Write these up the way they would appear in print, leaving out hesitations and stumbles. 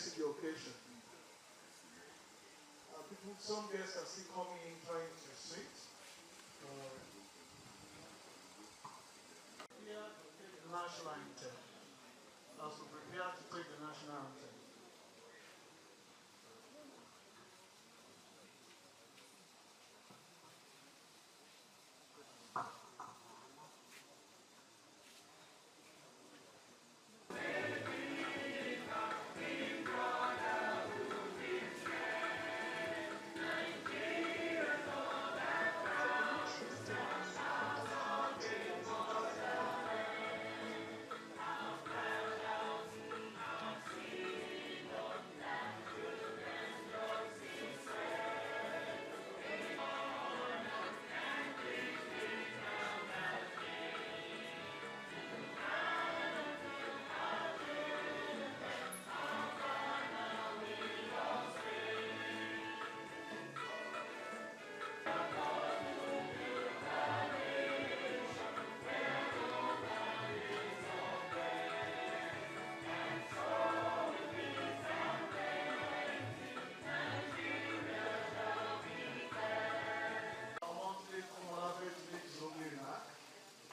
gracing the occasion. Some guests are still coming in trying to sit. Here to take the national anthem. As we prepare to take the national anthem.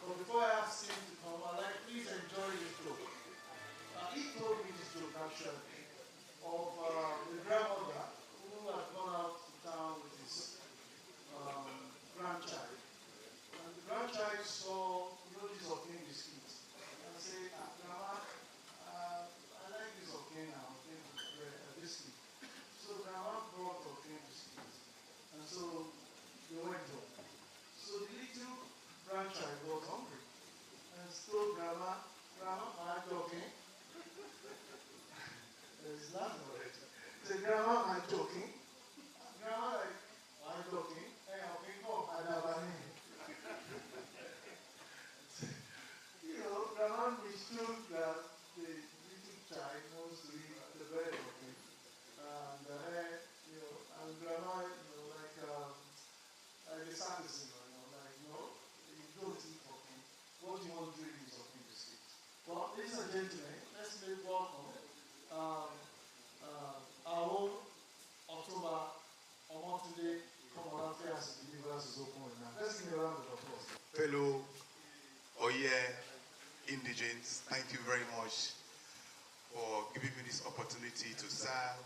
But before I ask him to come, I'd like please enjoy this joke. He told me this joke actually of the grandmother who had gone out to town with his grandchild. And the grandchild saw, this Okin biscuit. And said, Grandma, I like this Okin now, biscuit. So Grandma brought Okin biscuit. And so they went home. So the little grandchild was hungry and told Grandma, am I joking? There's laughing already. He said, Grandma, am I joking? Grandma, like, am I joking? Hey, okay, go. Grandma understood that the little child wants to eat the bread, okay? And, and Grandma, like the sadism, you don't eat Okin. What do you want to do with this Okin biscuit? Well, ladies and gentlemen, let's make welcome our own October Omotunde Komolafe as the universe is open now. Let's give a round of applause. Fellow Oye indigenes, thank you very much for giving me this opportunity to serve.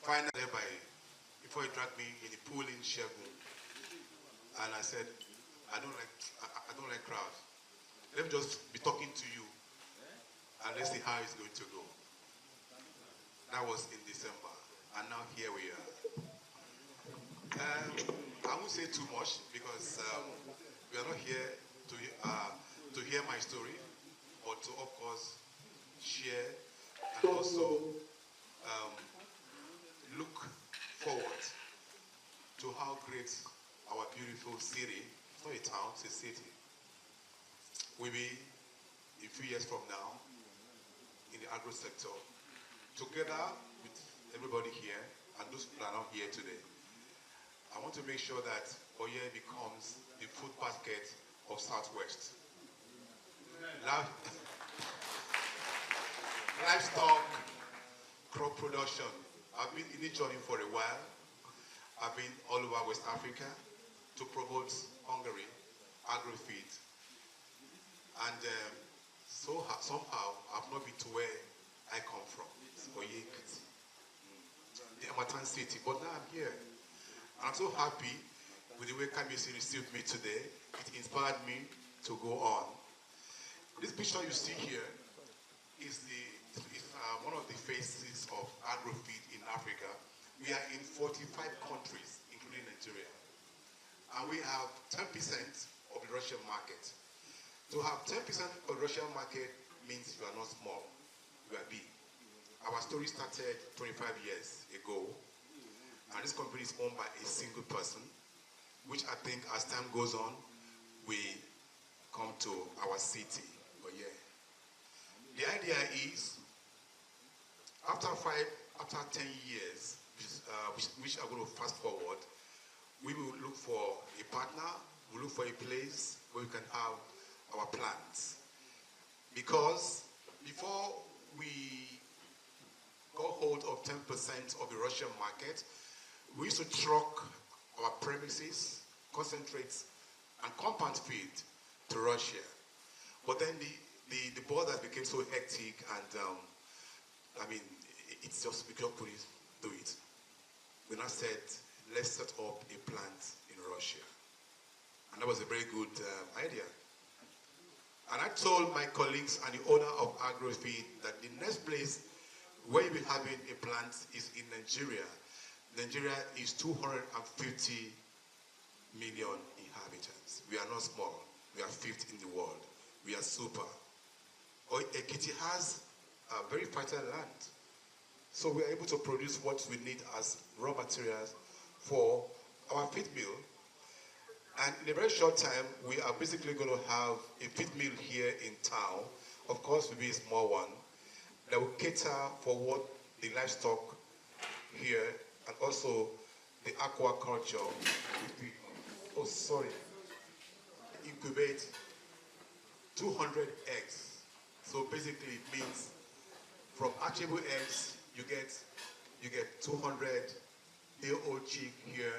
Finally, before he dragged me in the pool in Shegun, and I said, I don't like crowds. Let me just be talking to you, and let's see how it's going to go. That was in December, and now here we are. I won't say too much because we are not here to hear my story, but to, of course, share and also look forward to how great our beautiful city, it's not a town, it's a city, will be a few years from now in the agro sector, together with everybody here and those who are not here today. I want to make sure that Oye becomes the food basket of Southwest. Livestock, crop production. I've been in this journey for a while. I've been all over West Africa to promote Hungary, agro-feed. And somehow I've not been to where I come from. It's Oye-Ekiti, the Amatan city. But now I'm here. I'm so happy with the way Kabiyesi received me today. It inspired me to go on. This picture you see here is one of the faces of agro-feed in Africa. We are in 45 countries, including Nigeria. And we have 10% of the Russian market. To have 10% of the Russian market means you are not small, you are big. Our story started 25 years ago, and this company is owned by a single person, which I think as time goes on, we come to our city. But yeah. The idea is, after 10 years, which are going to fast forward, we will look for a partner, we'll look for a place where we can have our plants. Because before we of the Russian market. We used to truck our premises, concentrates, and compound feed to Russia. But then the border became so hectic, and I mean, it's just, we couldn't do it. We now said, let's set up a plant in Russia. And that was a very good idea. And I told my colleagues and the owner of Agro-Feed that the next place where you'll be having a plant is in Nigeria. Nigeria is 250 million inhabitants. We are not small. We are fifth in the world. We are super. Oye-Ekiti has a very fertile land. So we are able to produce what we need as raw materials for our feed mill. And in a very short time, we are basically going to have a feed mill here in town. Of course, it will be a small one that will cater for what the livestock here and also the aquaculture. Oh, sorry. Incubate 200 eggs. So basically, it means from hatchable eggs, you get 200 day-old chick here,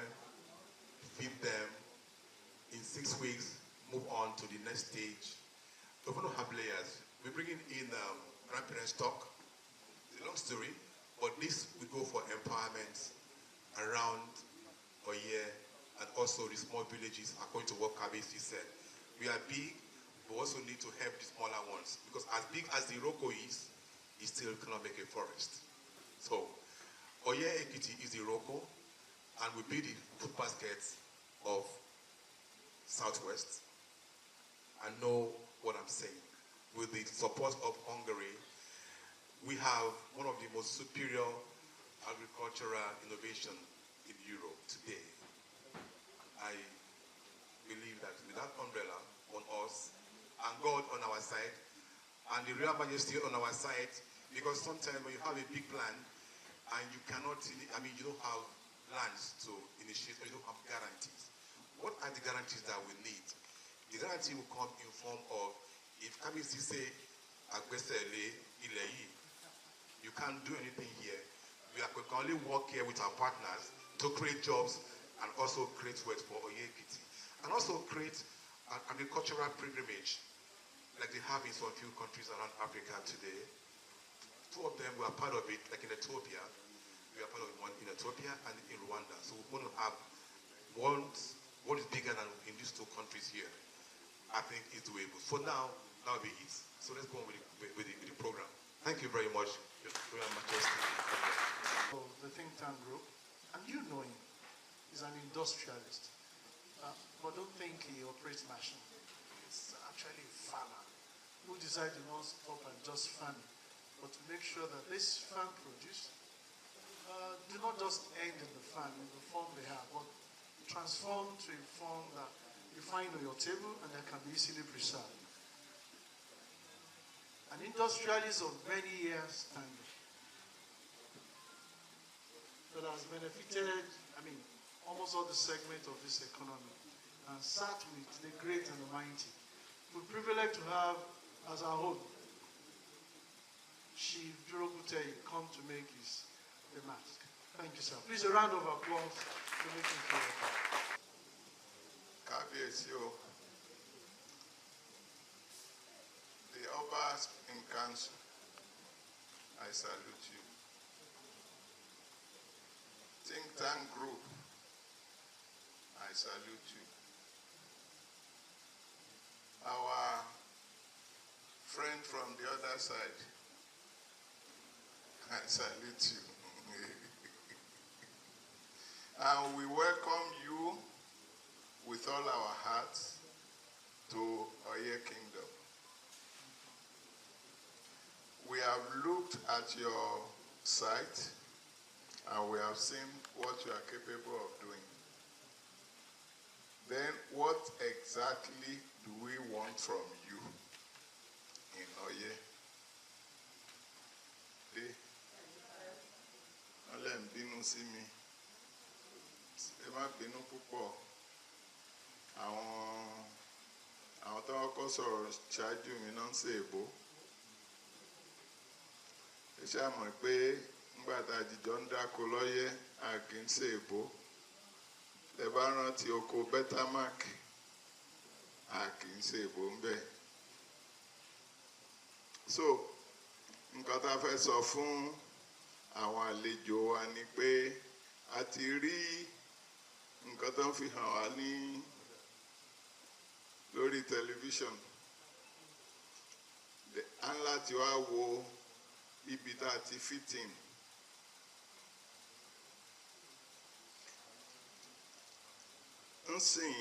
feed them. In 6 weeks, move on to the next stage. We're going to have layers. We're bringing in grandparent stock. It's a long story, but this we go for empowerment around Oye and also the small villages, according to what Kabisi said. We are big, but we also need to help the smaller ones, because as big as the Iroko is, it still cannot make a forest. So, Oye-Ekiti is the Iroko, and we build the food baskets of Southwest. I know what I'm saying. With the support of Hungary, we have one of the most superior agricultural innovation in Europe today. I believe that with that umbrella on us, and God on our side, and the real majesty on our side, because sometimes when you have a big plan, and you cannot, I mean, you don't have lands to initiate, or you don't have guarantees. What are the guarantees that we need? The guarantee will come in form of, if Kabisi say, Agbesele, Ileyi, you can't do anything here. We can only work here with our partners to create jobs and also create wealth for Oye-Ekiti. And also create an agricultural pilgrimage like they have in some few countries around Africa today. Two of them were part of it, like in Ethiopia. We are part of one in Ethiopia and in Rwanda. So we're going to have one. What is bigger than in these two countries here? I think it's doable. For now, that will be it. So let's go on with the program. Thank you very much, Your Majesty. The think tank group, and you know him, he's an industrialist. But don't think he operates machine. It's actually a farmer who decided not to stop at just farming, but to make sure that this farm produce do not just end in the farm, in the form they have, but transform to a form that you find on your table and that can be easily preserved. An industrialist of many years standing that has benefited, I mean, almost all the segments of this economy, and sat with the great and the mighty. We're privileged to have as our own Chief Durobute come to make his remarks. Thank you, sir. Please, a round of applause to make him feel welcome. Kabiesio, the Obas in Council, I salute you. Think Tank Group, I salute you. Our friend from the other side, I salute you. And we welcome you with all our hearts to Oye Kingdom. We have looked at your site and we have seen what you are capable of doing. Then what exactly do we want from you in Oye? Ọlẹ́ ń bínú sí mi. Ẹ má bínú púpọ̀. Àwọn tó kọ́kọ́ sọ̀rọ̀ ṣáájú mi náà ń ṣe èbó. Ẹ ṣáà mọ̀ pé nígbà tá a jìjọ ń dáko lọ́yẹ́ a kì í ṣe èbó. Ẹ bá rántí oko Betamac a kì í ṣe èbó ń bẹ̀. So nǹkan tá a fẹ́ sọ fún àwọn àlejò wa ni pé a ti rí nǹkan tó ń fi hàn wá ní lórí tẹlifíṣọ̀n. A ń láti wá wo ibi tá a ti fit in. Ń sìn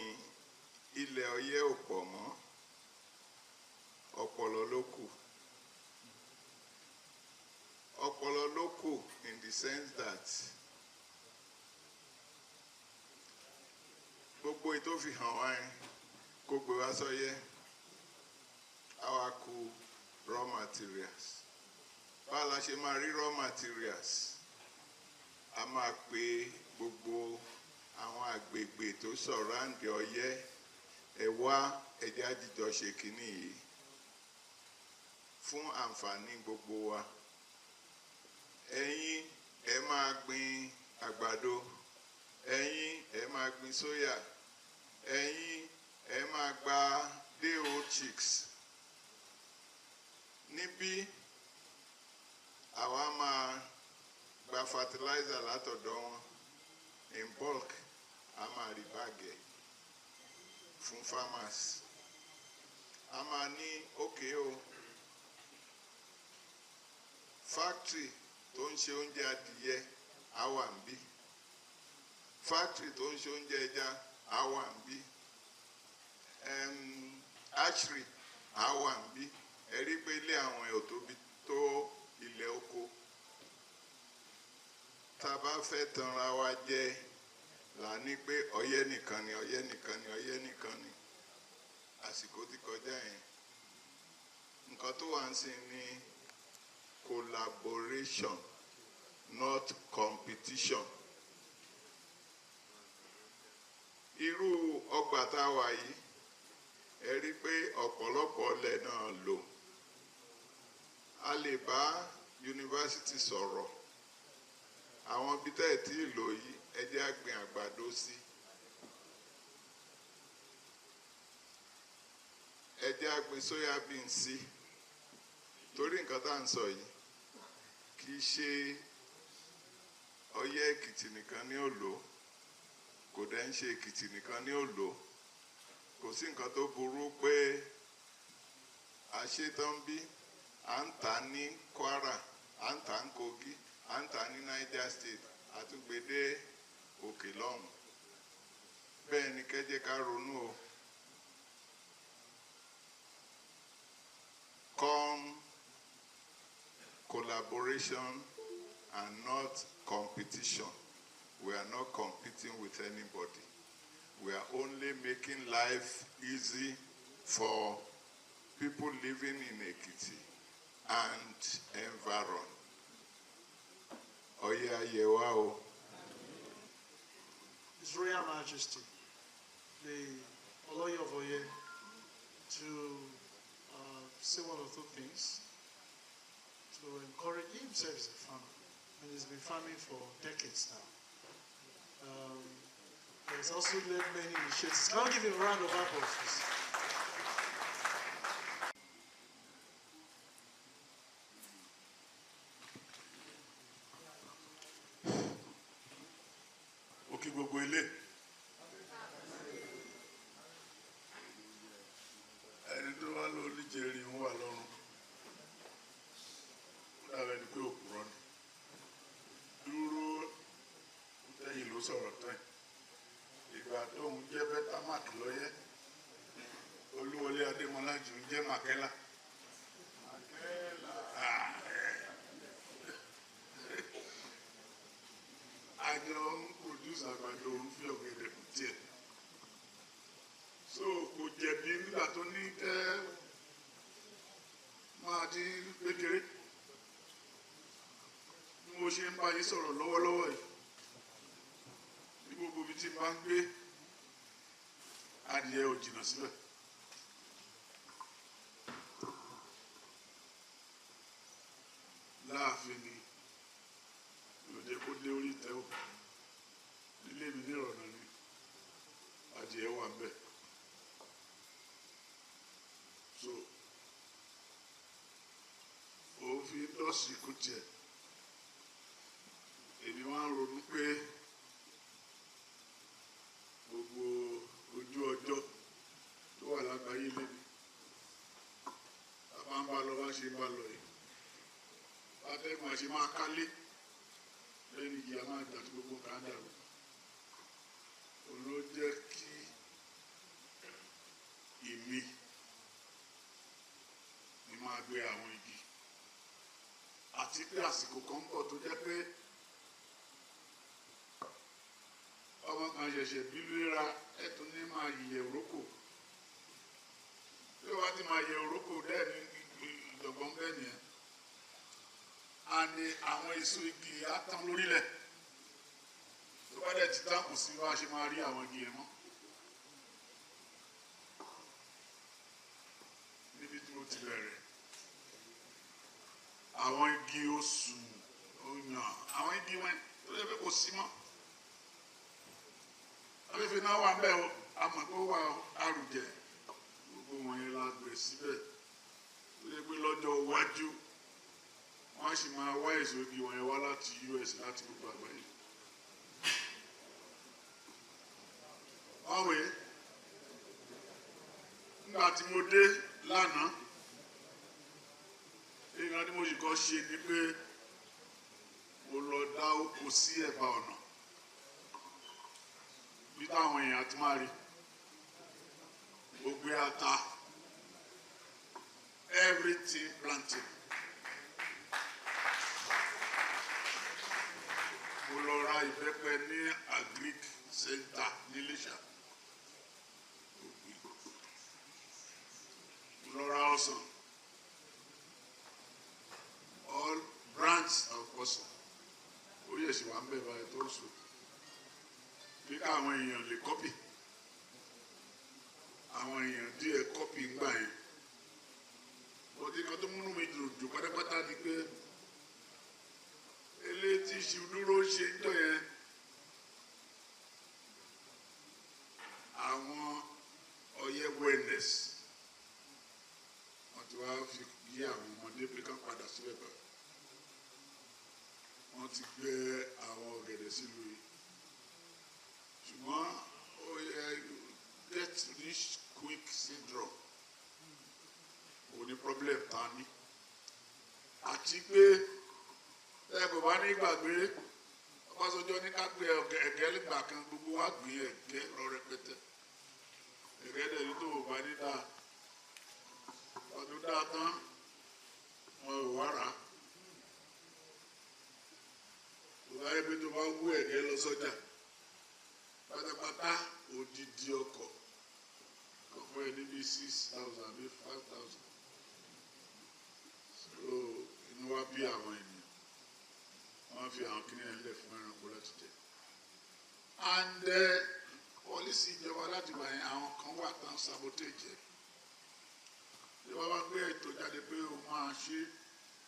ilẹ̀ Ọ̀yẹ́ ò pọ̀ mọ́, ọpọlọ ló kù. Ọpọlọ ló kù in the sense that gbogbo ètò fi hàn wá yẹn kó gbé wá sọ́yẹ́, àwa kù raw materials. Báwo la ṣe máa rí raw materials? A máa pe gbogbo àwọn àgbègbè tó surround Ọ̀yẹ́, ẹ wá ẹ jẹ́ a jìjọ ṣe kínní yìí fún àǹfààní gbogbo wa. Ẹ̀yin ẹ máa gbin àgbàdo, ẹ̀yin ẹ máa gbin sóyà, ẹ̀yin ẹ máa gba day-old chicks. Níbí àwa máa gba fertilizer látọ̀dọ̀ wọn in bulk, a máa rí báàgì fún farmers. A máa ní òkè o factory tó ń ṣe oúnjẹ adìyẹ á wà níbí, factory tó ń ṣe oúnjẹ ẹja á wà níbí, hatchery á wà níbí. Ẹ rí pé ilé àwọn ẹ̀ ò tóbi tó ilẹ̀ oko. Tá a bá fẹ́ tanra wa jẹ là ní pé Ọ̀yẹ́ nìkan ni, Ọ̀yẹ́ nìkan ni, Ọ̀yẹ́ nìkan ni. Àsìkò ti kọjá yẹn. Nǹkan tó wà ń sìn ní collaboration, not competition. Irú ọgbà tá a wà yìí, ẹ rí pé ọ̀pọ̀lọpọ̀ ọlẹ̀ náà lò. A lè bá yunifásitì sọ̀rọ̀. Àwọn ibi tẹ́ ẹ̀ tí ì lò yìí, ẹ jẹ́ á gbin àgbàdo sí. Ẹ jẹ́ á gbin soya bean sí. Torí nǹkan tá à ń sọ yìí kì í ṣe Oye-Ekiti nìkan ní òlò, kò dẹ̀ ń ṣe Èkìtì nìkan ní òlò. Kò sí nǹkan tó burú pé àṣetán bí à ń tà ní Kwara, à ń tà ní Kogi, à ń tà ní Niger State, àtúgbèdé òkè lọ́hùn. Bẹ́ẹ̀ ni kẹ́jẹ́ ká ronú o. Come collaboration and not competition. We are not competing with anybody. We are only making life easy for people living in Ekiti and environ. Oye ayewa o. His Royal Majesty, the Oloye of Oye, to say one or two things, to encourage himself as a farmer, and he's been farming for decades now. He has also led many initiatives. Can I give him a round of applause, please? Okay, gbogbo ilé. Ẹni tó wá lórí jẹ́rìí ń wà lọ́rùn. Ó dàbẹ̀ ni pé òpùrọ́ ni. Dúró tẹ́yìn ló sọ̀rọ̀ tán. Ìgbà tó ń jẹ́ Betamac lọ́yẹ́. Olúwọlé Adémọlá jù ń jẹ́ Màkẹ́lá. Àjọ ń produce àgbàdo ń fi ọ̀gẹ̀dẹ̀ kù tiẹ̀. So kò jẹ̀bi nígbà tó ní kẹ́ máa dín kékeré. Bí mo ṣe ń bá yín sọ̀rọ̀ lọ́wọ́lọ́wọ́ yìí, ní gbogbo ibi tí máa ń gbé adìẹ ò jìnnà síbẹ̀. Láàfin ni adìẹ wà bẹ́ẹ̀. So òfin dọ́ọ̀sì kò tiẹ̀ èmi wá ń ronú pé gbogbo ojú ọjọ́ tó wà lágbàáyé lẹ́nu bàbá ń bá lọ bá ṣe ń bá lọ yìí bàtẹ́gùn àṣẹ máa kálé lẹ́nu ìyá máa jà tí gbogbo kan dàrú òun ló jẹ́ kí ìmí ni máa gbé àwọn igi àti pé àsìkò kan ń bọ̀ tó jẹ́ pé ọmọ kan ṣẹ̀ṣẹ̀ bí léra ẹ̀tún ní máa yẹ òrókò tí wọ́n ti máa yẹ òrókò dẹ́ ní ìdọ̀gbọ́n bẹ́ẹ̀ nìyẹn a ní àwọn èso igi á tán lórílẹ̀ tó bá dẹ̀ ti tán kò sí bá a ṣe máa rí àwọn igi yẹn mọ́ níbi tí mo ti bẹ̀rẹ̀ àwọn igi oṣù ọyàn àwọn igi wọn tó lè fẹ́ kò sí mọ́ afẹ́fẹ́ náà wà bẹ́ẹ̀ o àmọ́ pé ó wà àrùjẹ gbogbo wọn yẹn la gbé síbẹ̀ tó lè pé lọ́jọ́ iwájú wọ́n á sì máa wá èso igi wọn yẹn wá láti US láti gbogbo àgbáyé. ọ̀wẹ́ nígbà tí mo dé lánàá ìgbà tí mo sì kọ́ ṣe ni pé mo lọ dá oko sí ẹ̀bá ọ̀nà bí táwọn èèyàn ti máa rí gbogbo ata everything planted mo lọ ra ìbẹ́pẹ ní agric center ní Iléṣà mo lọ ra ọsàn all branch of ọsàn ó yẹ sí wà ń bẹ̀ báyìí tó ń sùn bí káwọn èèyàn lè kọ́pì àwọn èèyàn díẹ̀ kọ́pì ń gbà yẹn òtí kan tó múnú mi dùn jù pátápátá ni pé eléyìí tí ṣì dúró ṣe ń jọ yẹn àwọn Ọ̀yẹ́ wellness wọ́n ti wá fi yí àwọn ọmọdé pé ká padà sílẹ̀ bá wọ́n ti gbé àwọn ọ̀gẹ̀dẹ̀ sílùú yìí ṣùgbọ́n ó yẹ get rich quick syndrome kò ní problem ta ní àti pé ẹ kò bá ní gbàgbé Ọbásanjọ́ ní ká gbé ẹ̀gẹ́ nígbà kan gbogbo wa gbé ẹ̀gẹ́ lọ rẹpẹtẹ ẹ̀gẹ́ dẹ̀ ní tó o bá ní dáa ọdún dáa tán wọn ò wá rà á tó bá yẹ pé tó bá wú ẹ̀gẹ́ lọ sọ́jà pátápátá odidi ọkọ̀ fún ẹni bíi 6,000 àbí 5,000 so inú wa bí àwọn ènìyàn wọ́n fi àwọn kìnìún ẹlẹ fún ẹranko láti jẹ and pọlísì ìjọba láti gbà yẹn àwọn kan wà tán sabotage ìjọba bá gbé ètò jáde pé o máa ṣe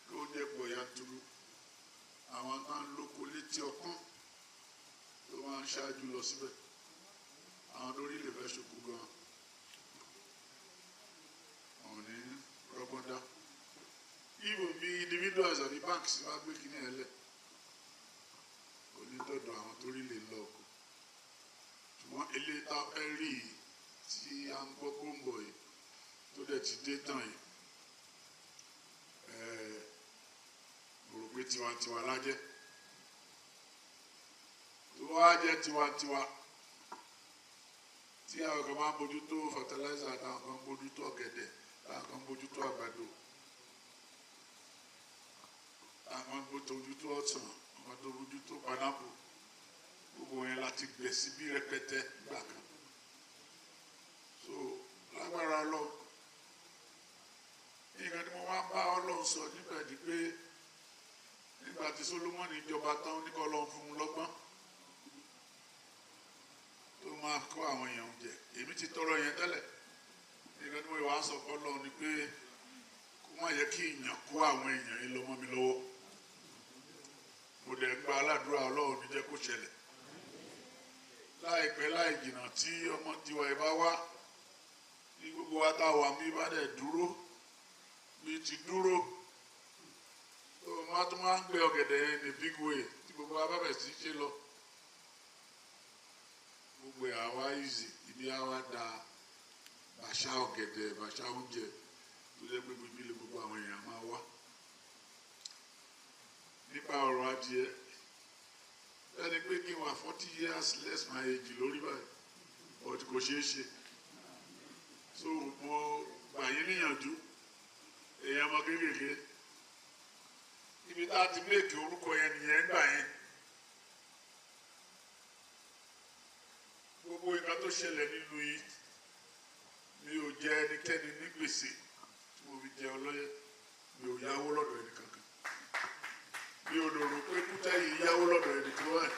kí o jẹ pọ̀ yanturu àwọn kan lóko létí ọkàn tó máa ń ṣáájú lọ síbẹ̀ àwọn lórí lè fẹ́ ṣokú gan ọ̀hún ní rọ́gbọ́ndá ibo bí individuals àbí banks wá gbé kíní ẹ lẹ̀ onítọ̀dọ̀ àwọn tó rí lè lọ ọkọ̀ ṣùgbọ́n eléyìí tá a fẹ́ rí tí a ń gbọ́ gbòǹgbò yìí tó dẹ̀ ti dé tán yìí mo rò pé tiwantiwa lájẹ́ tó wá jẹ́ tiwantiwa tí àwọn kan máa ń bójútó fertilizer táwọn kan ń bójútó ọ̀gẹ̀dẹ̀ táwọn kan ń bójútó àgbàdo táwọn kan ń bójútó ọ̀sán àwọn tó bójútó pineapple gbogbo yẹn láti gbẹ̀ sí bí rẹpẹtẹ gbà kan so lágbára lọ nǹkan tí mo máa ń bá Ọlọ́run sọ nígbà tí pé nígbà tí Solomoni jọba tán ní kọ́ lọ́n fún un lọ́gbọ́n tó máa kọ́ àwọn èèyàn jẹ èmi ti tọrọ yẹn tẹ́lẹ̀ nǹkan tí mo wá sọ fọ́ lọ́run ni pé kó má yẹ kí ìyàn kó àwọn èèyàn yìí lọ mọ́ mi lọ́wọ́ mo dẹ̀ gba aládùúrà Ọlọ́run ní jẹ́ kó ṣẹlẹ̀ láìpẹ́ láì jìnnà tí ọmọ tiwa ẹ̀ bá wá ní gbogbo wa tá a wà mí bá dẹ̀ dúró bí ti dúró wọ́n tún máa ń gbé ọ̀gẹ̀dẹ̀ yẹn ní big way tí gbogbo wa bá bẹ̀ sí ṣe lọ gbogbo àwa easy ibi àwa da bàṣà ọ̀gẹ̀dẹ̀ bàṣà oúnjẹ tó jẹ́ pé gbogbo ilé gbogbo àwọn èèyàn máa wá nípa ọ̀rọ̀ adìẹ ẹni pé kí n wà 40 years less my age lórí báyìí ọtí kò ṣeé ṣe so mo gbà yín níyànjú èèyàn ọmọ kéékèèké ibi tá a ti méèkì orúkọ yẹn nìyẹn gbà yẹn gbogbo nǹkan tó ṣẹlẹ̀ nílùú yìí mi ò jẹ ẹnikẹ́ni ní gbèsè tí mo fi jẹ ọlọ́yẹ mi ò yáwó lọ́dọ̀ ẹnìkankan mi ò lò rò pé kúta yìí yáwó lọ́dọ̀ ẹnìkan wáyé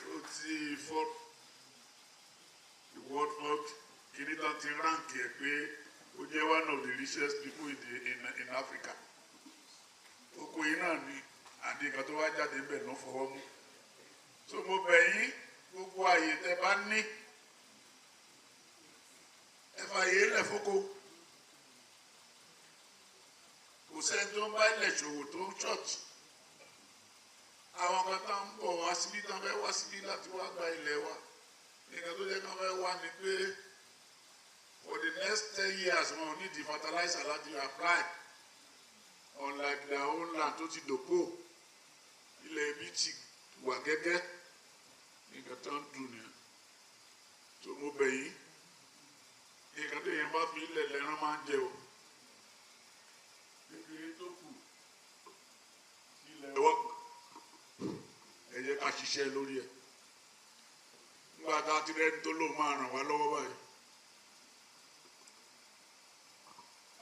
ó ti fọ́ the world cup kìíní tán ti ránkì ẹ̀ pé ó jẹ́ one of the richest people in Africa oko yìí náà ni àdéhùn tó wá jáde ń bẹ̀ lọ́ fọwọ́ mú so mo bẹ̀ yín gbogbo àyè tẹ bá ní ẹ fàyè lẹ̀ fóko kò sẹ́ni tó ń bá ilẹ̀ ṣòwò tó ń ṣọ́ọ̀tì àwọn kan tá ń bọ̀ wá síbí tán fẹ́ wá síbí láti wá gba ilẹ̀ wa nǹkan tó jẹ́ kán fẹ́ wá ni pé for the next 10 years wọn ò ní di fertilizer láti apply unlike their own land tó ti dòpò ilẹ̀ ibi ti wà gẹ́gẹ́ nǹkan tó ń dùn ní tó mo bẹ̀ yín nǹkan tó yẹn bá fi ilẹ̀ lẹ́rán máa ń jẹ o kékeré tó kù ilẹ̀ wọ́n ẹ jẹ́ ká ṣiṣẹ́ lórí ẹ̀ nígbà tá a ti rẹ́ni tó lóun máa ràn wá lọ́wọ́ báyìí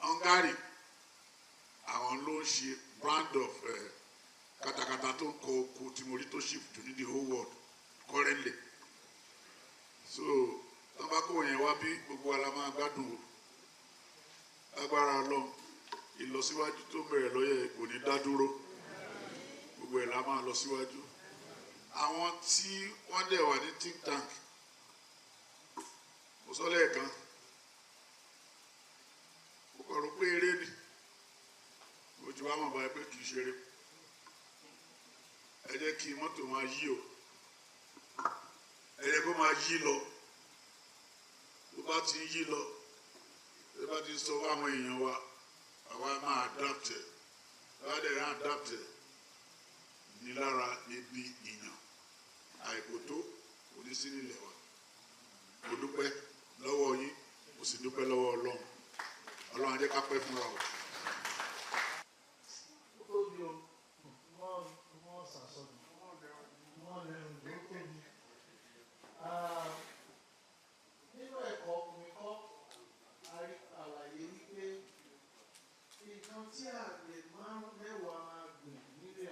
Hungary àwọn ló ń ṣe brand of katakata tó ń kọ oko tí mo rí tó ship to ní the whole world currently so tọ́bákò yẹn wá bí gbogbo ala máa gbádùn o agbára Ọlọ́run ìlọsíwájú tó bẹ̀rẹ̀ lọ́yẹ̀ kò ní dá dúró gbogbo ẹ̀ la máa lọ síwájú àwọn tí wọ́n dẹ̀ wà ní think tank mo sọ lẹ́ẹ̀kan mo kọ̀ rò pé eré ni mo ti wá mọ̀ báyìí pé kì í ṣeré ẹ jẹ́ kí mọ́tò máa yí o ẹ jẹ́ kó máa yí lọ tó bá ti yí lọ tó bá ti sọ fún àwọn èèyàn wa àwa máa adapt ẹ̀ láwọn ẹ̀rọ adapt ẹ̀ ní lára ibi ìyàn àìkòtó kò ní sí nílẹ̀ wa mo dúpẹ́ lọ́wọ́ yín mo sì dúpẹ́ lọ́wọ́ Ọlọ́run Ọlọ́run á jẹ́ ká pẹ́ fúnra o. Nínú ẹ̀kọ́ mi kọ́ àlàyé wípé nǹkan tí àgbẹ̀ mẹ́wàá máa gbìn nílẹ̀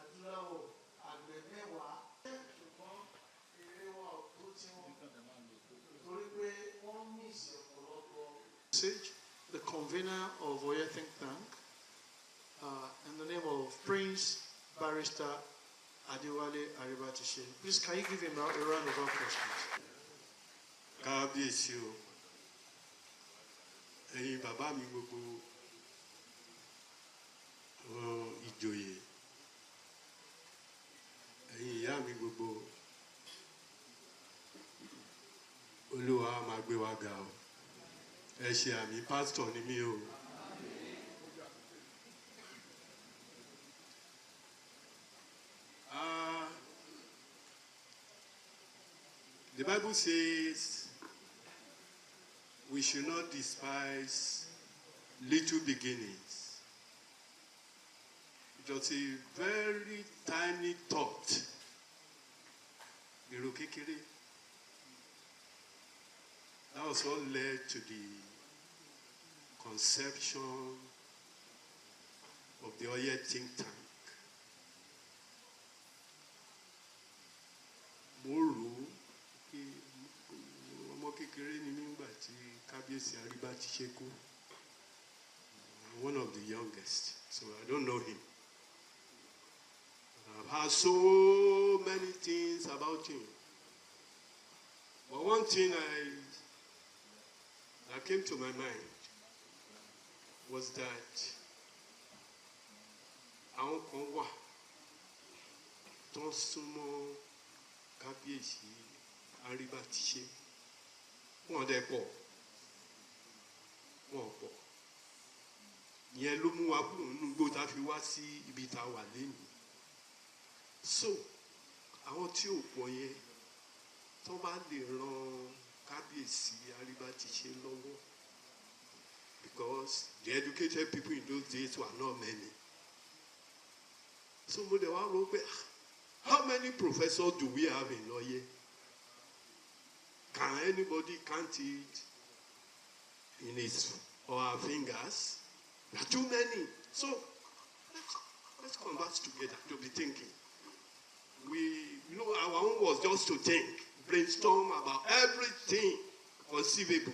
adúláwọ̀ àgbẹ̀ mẹ́wàá ṣùgbọ́n èrè wọn ò tó tí wọ́n torí pé wọ́n mísì ọ̀pọ̀lọpọ̀. The convener of Oye Think Tank, in the name of Prince Barrister Adewale Aribatishe. Please, can you give him a round of applause, please? Kábíyèsí o, ẹ̀yin bàbá mi gbogbo ìjòyè, ẹ̀yin ìyá mi gbogbo, Olúwa máa gbé wa ga o. Ẹ ṣe àmì pásítọ̀ ni mí o. The Bible says we should not despise little beginnings. It was a very tiny thought. Èrò kékeré. That was what led to the conception of the Oye think tank. Mo rò ó pé ọmọ kékeré ni nígbà tí Kábíyèsí Aríbátíṣe kú. One of the youngest, so I don't know him. I've heard so many things about him. But one thing that came to my mind was that àwọn kan wà tó ń súnmọ́ kábíyèsí Aríbátíṣe. Wọ́n dẹ̀ pọ̀. Wọ́n pọ̀. Ìyẹn ló mú wa kúrò nínú igbó tá a fi wá sí ibi tá a wà lénìí. So, àwọn tí ò pọ̀ yẹn tó bá lè ran kábíyèsí Aríbátíṣe lọ́wọ́, because the educated people in those days were not many. So mo dẹ̀ wá rò pé, how many professors do we have in Oye? Can anybody count it in his or her fingers? There are too many. So let's converse together to be thinking. Our own was just to think, brainstorm about everything conceivable.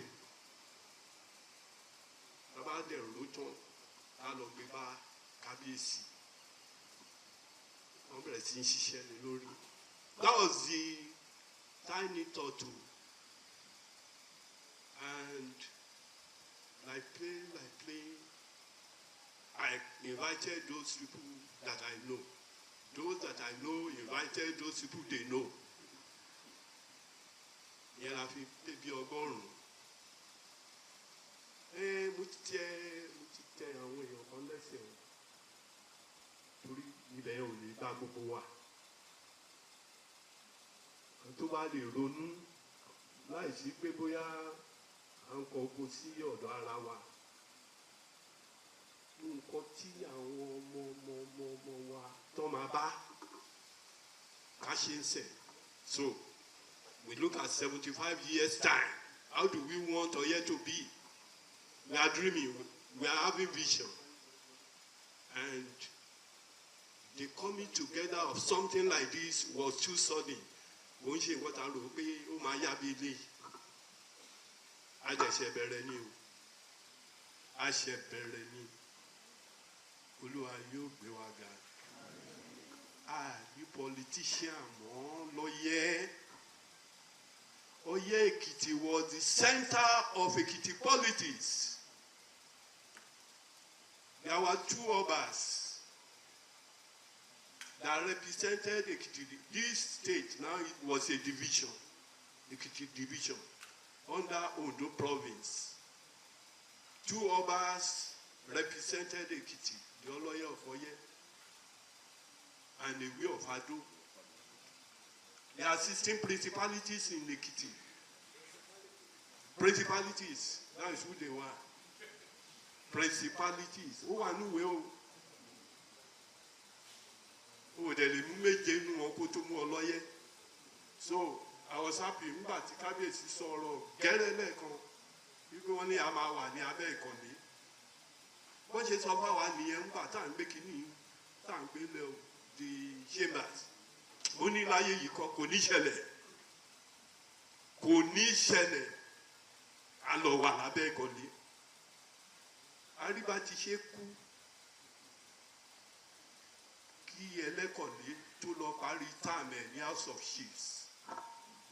About the roton, Alobeba, Kabisi. That was the tiny thought. And like play, I invited those people that I know. Those that I know invited those people they know. Yẹn la fi pé bí ọgọ́rùn-ún. Mo ti tẹ àwọn èèyàn kan lẹ́sẹ̀ o. Torí ibẹ̀ yẹn ò lè bá gbogbo wa. Àwọn tó bá lè ronú láìsí pé bóyá à ń kọ oko sí ọ̀dọ̀ ara wa. Nǹkan tí àwọn ọmọ wa tó máa bá ká ṣe ń sẹ̀. So we look at 75 years time. How do we want Oye to be? We are dreaming. We are having vision. And the coming together of something like this was too sudden. Mo ń ṣe nǹkan tá a rò pé ó máa yá bí ilé. A ṣẹ̀ṣẹ̀ bẹ̀rẹ̀ ni o. A ṣẹ̀ bẹ̀rẹ̀ ni. Olúwa yóò gbé wa ga. Bí politician mọ́ lọ́yẹ́. Oye-Ekiti was the center of Ekiti politics. There were two obas that represented Ekiti. This state now it was a division, Ekiti division, under Ondo province. Two obas represented Ekiti, the Oloye of Oye and the Iwe of Ado. There are 16 principalities in Ekiti. Principalities, that is who they were. Principalities. Who are new? Who they méje nínú wọn kó tó mú Ọlọ́yẹ. So I was happy nígbà tí kábíyèsí sọ̀rọ̀ gẹ́rẹ́ lẹ́ẹ̀kan wípé wọ́n ní a máa wà ní abẹ́ ìkànnì. Wọ́n ṣe sọ fáwa nìyẹn nígbà tá à ń gbé kínní tá à ń gbé lẹ́ o the chambers. Ó ní láyé yìí kan kò ní ṣẹlẹ̀. Kò ní ṣẹlẹ̀. A lọ wà lábẹ́ ìkànnì. Aríbátíṣe kú kí ẹlẹ́kọ̀ọ́lé tó lọ parí táàmù ẹ̀ ní House of Chiefs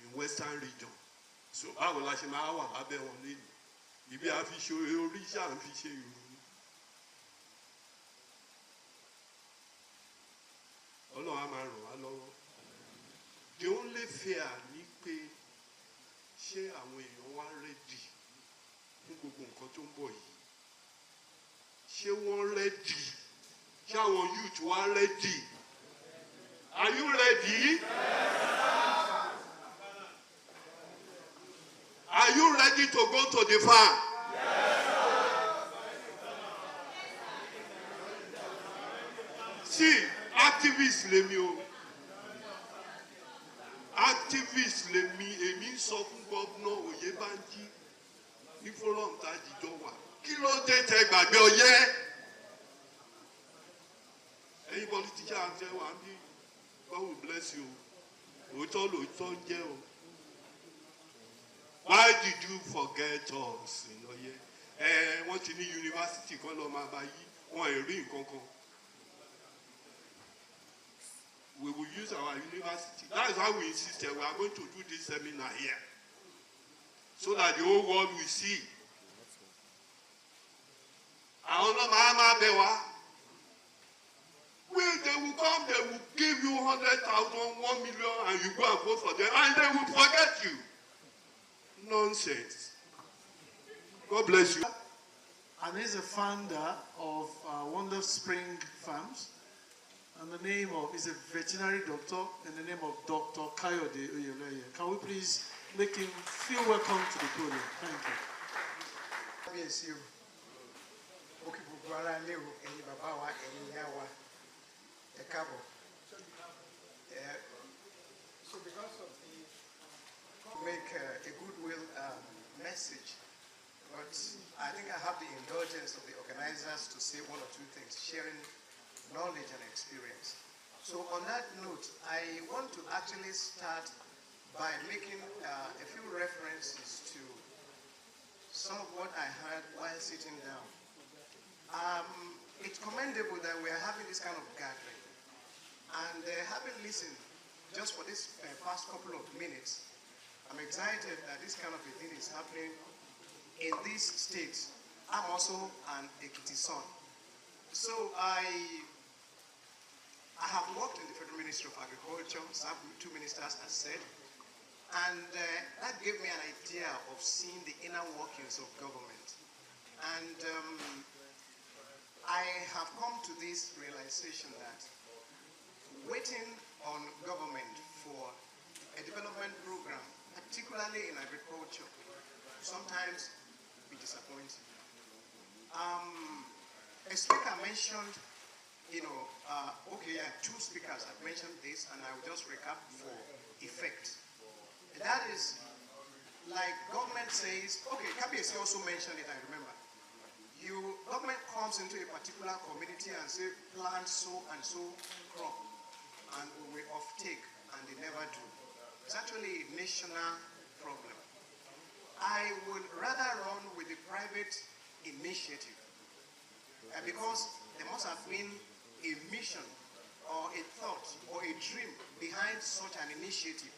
in Western Region. So báwo la ṣe máa wà lábẹ́ wọn lẹ́nu? Ibi a fi ṣe orí ṣáà ń fi ṣe ìròyìn. Ọlọ́run á máa ràn wá lọ́wọ́. The only fear ni pé ṣé àwọn èèyàn wá ready fún gbogbo nǹkan tó ń bọ̀ yìí? Ṣé wọ́n ready? Ṣé àwọn youth wá ready? Are you ready? Are you ready to go to the farm? See, activists lèmi o. Activists lèmi èmi sọ fún gómìnà Oyèbánjí ní forum tá a jìjọ wà. Kí ló dé tẹ gbàgbé Ọyẹ́? Ẹ̀yin politician ṣe wà bí God will bless you. Òótọ́ lòótọ́ ń jẹ́ o. Why did you forget us in Oye? Wọ́n ti ní yunifásitì kan lọ́ọ́ máa bá yí. Wọ́n ò rí nǹkan kan. our university. That is why we insisted we are going to do this seminar here, so that the whole world will see. They will come, they will give you 100,000, 1 million, and you go and vote for them, and they will forget you. Nonsense. God bless you. And he's a founder of Wonder Spring Farms. And the name of, is a veterinary doctor, in the name of Dr. Kayode Oye-Ekiti. Can we please make him feel welcome to the podium? Thank you. So because of the make a goodwill message, but I think I have the indulgence of the organizers to say one or two things, sharing knowledge and experience. So on that note, I want to actually start by making a few references to some of what I heard while sitting down. It's commendable that we are having this kind of gathering. And having listened just for this past couple of minutes, I'm excited that this kind of a thing is happening in this state. I'm also an Ekiti son. So I have worked in the Federal Ministry of Agriculture, served with 2 ministers, as said, and that gave me an idea of seeing the inner workings of government. And I have come to this realization that waiting on government for a development program, particularly in agriculture, sometimes be disappointing. A speaker mentioned, two speakers have mentioned this, and I will just recap for effect. That is, like government says, okay, KBC also mentioned it, I remember. Government comes into a particular community and say, plant so and so crop, and we will off-take, and they never do. It's actually a national problem. I would rather run with the private initiative because there must have been a mission or a thought or a dream behind such an initiative.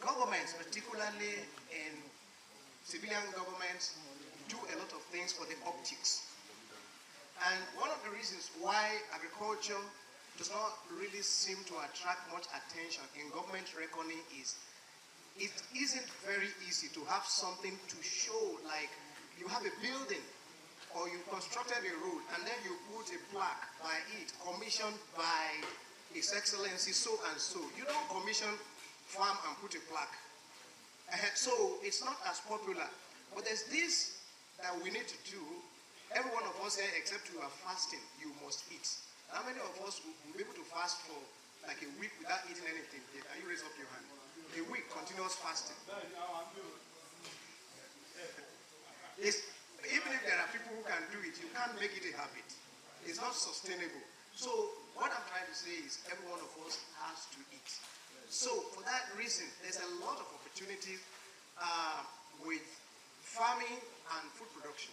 Governments, particularly in civilian governments, do a lot of things for the optics. And one of the reasons why agriculture does not really seem to attract much attention in government reckoning is it isn't very easy to have something to show, like you have a building or you constructed a road and then you put a plaque by it, commissioned by His Excellency so and so. You don't commission farm and put a plaque. So it's not as popular. But there's this that we need to do. Every one of us here, except you are fasting, you must eat. How many of us will be able to fast for like a week without eating anything? Can you raise up your hand? A week, continuous fasting. Even if there are people who can do it, you can't make it a habit. It's not sustainable. So what I'm trying to say is every one of us has to eat. So for that reason, there's a lot of opportunities with farming and food production.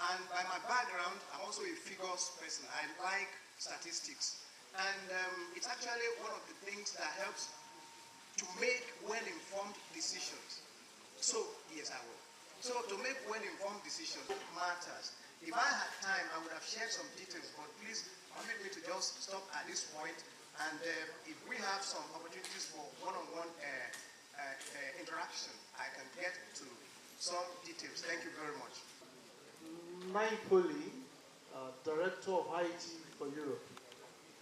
And by my background, I'm also a figures person. I like statistics. And it's actually one of the things that helps to make well-informed decisions. So, yes, I will. So, to make well-informed decisions matters. If I had time, I would have shared some details, but please permit me to just stop at this point. And if we have some opportunities for one-on-one interaction, I can get to some details. Thank you very much. Naipoli, Director of IT for Europe.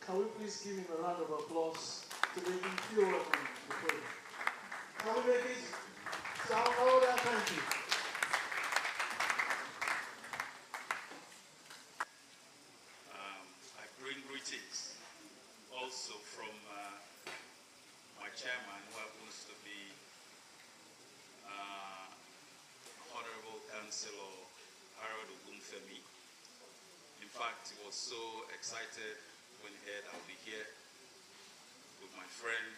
Can we please give him a round of applause to make him feel welcome to the program? Can we make it sound louder? Thank you. I bring greetings also from my chairman, who happens to be Honorable Councillor Harold Ogunfemi. In fact, he was so excited when he heard I'll be here with my friend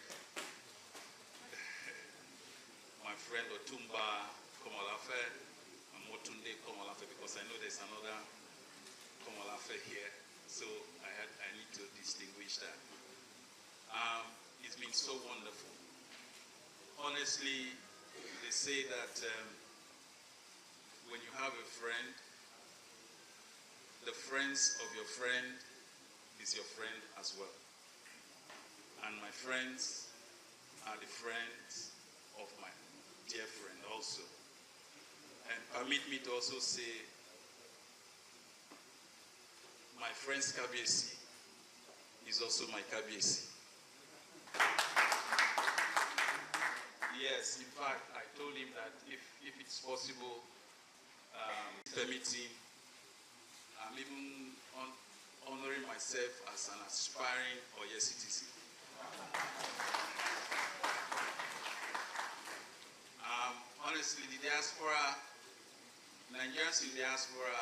Otumba Komolafe and Motunde Komolafe, because I know there's another Komolafe here, so I need to distinguish that. It's been It's so wonderful. Honestly, they say that when you have a friend, the friends of your friend is your friend as well. And my friends are the friends of my dear friend also. And permit me to also say, my friend's Kabiesi is also my Kabiesi. Yes, in fact, I told him that if it's possible, permitting, I'm even honoring myself as an aspiring Oye citizen. Honestly, the diaspora, Nigerians in diaspora,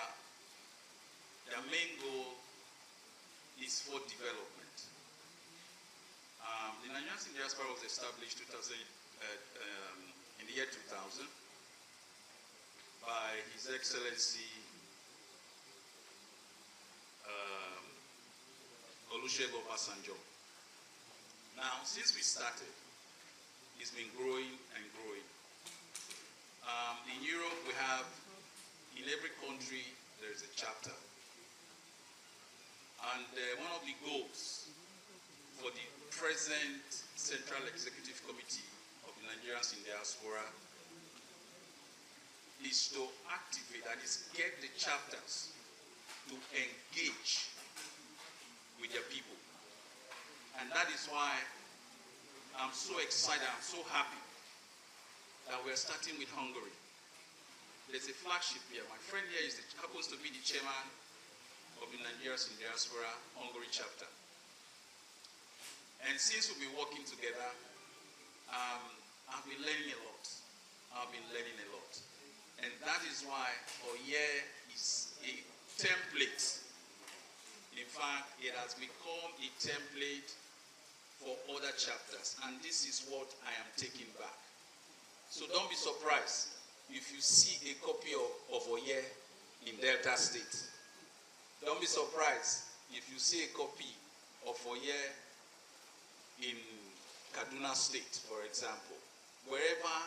their main goal is for development. The Nigerians in diaspora was established in the year 2000 by His Excellency Olusegun Obasanjo. Now, since we started, it's been growing and growing. In Europe, we have, in every country, there is a chapter. And one of the goals for the present Central Executive Committee of the Nigerians in diaspora is to activate, that is, get the chapters to engage with their people. And that is why I'm so excited, I'm so happy that we're starting with Hungary. There's a flagship here. My friend here happens to be the chairman of the Nigerians in diaspora Hungary chapter. And since we've been working together, I've been learning a lot. And that is why Oye is a template. In fact, it has become a template for other chapters. And this is what I am taking back. So don't be surprised if you see a copy of Oye in Delta State. Don't be surprised if you see a copy of Oye in Kaduna State, for example. Wherever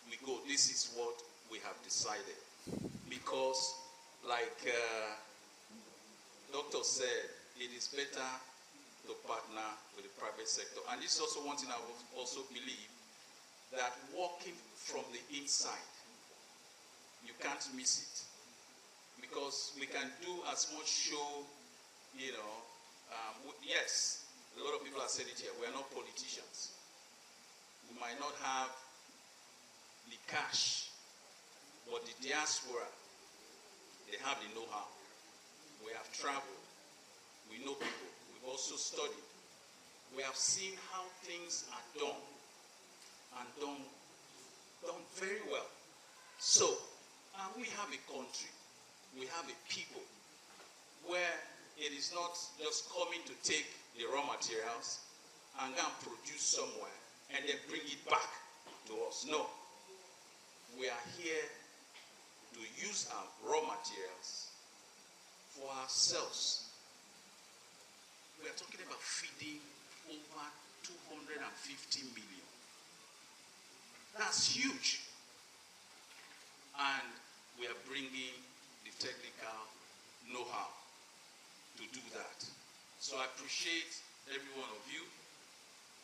we go, this is what we have decided. Because, like Doctor said, it is better to partner with the private sector. And this is also one thing I also believe, that working from the inside, you can't miss it. Because we can do as much show, yes, a lot of people have said it here, we are not politicians. We might not have the cash, but the diaspora, they have the know-how. We have traveled, we know people, we've also studied. We have seen how things are done, and done very well. So, we have a country, we have a people, where it is not just coming to take the raw materials and go and produce somewhere and then bring it back to us. No. We are here to use our raw materials for ourselves. We are talking about feeding over 250 million. That's huge. And we are bringing the technical know-how to do that. So I appreciate every one of you,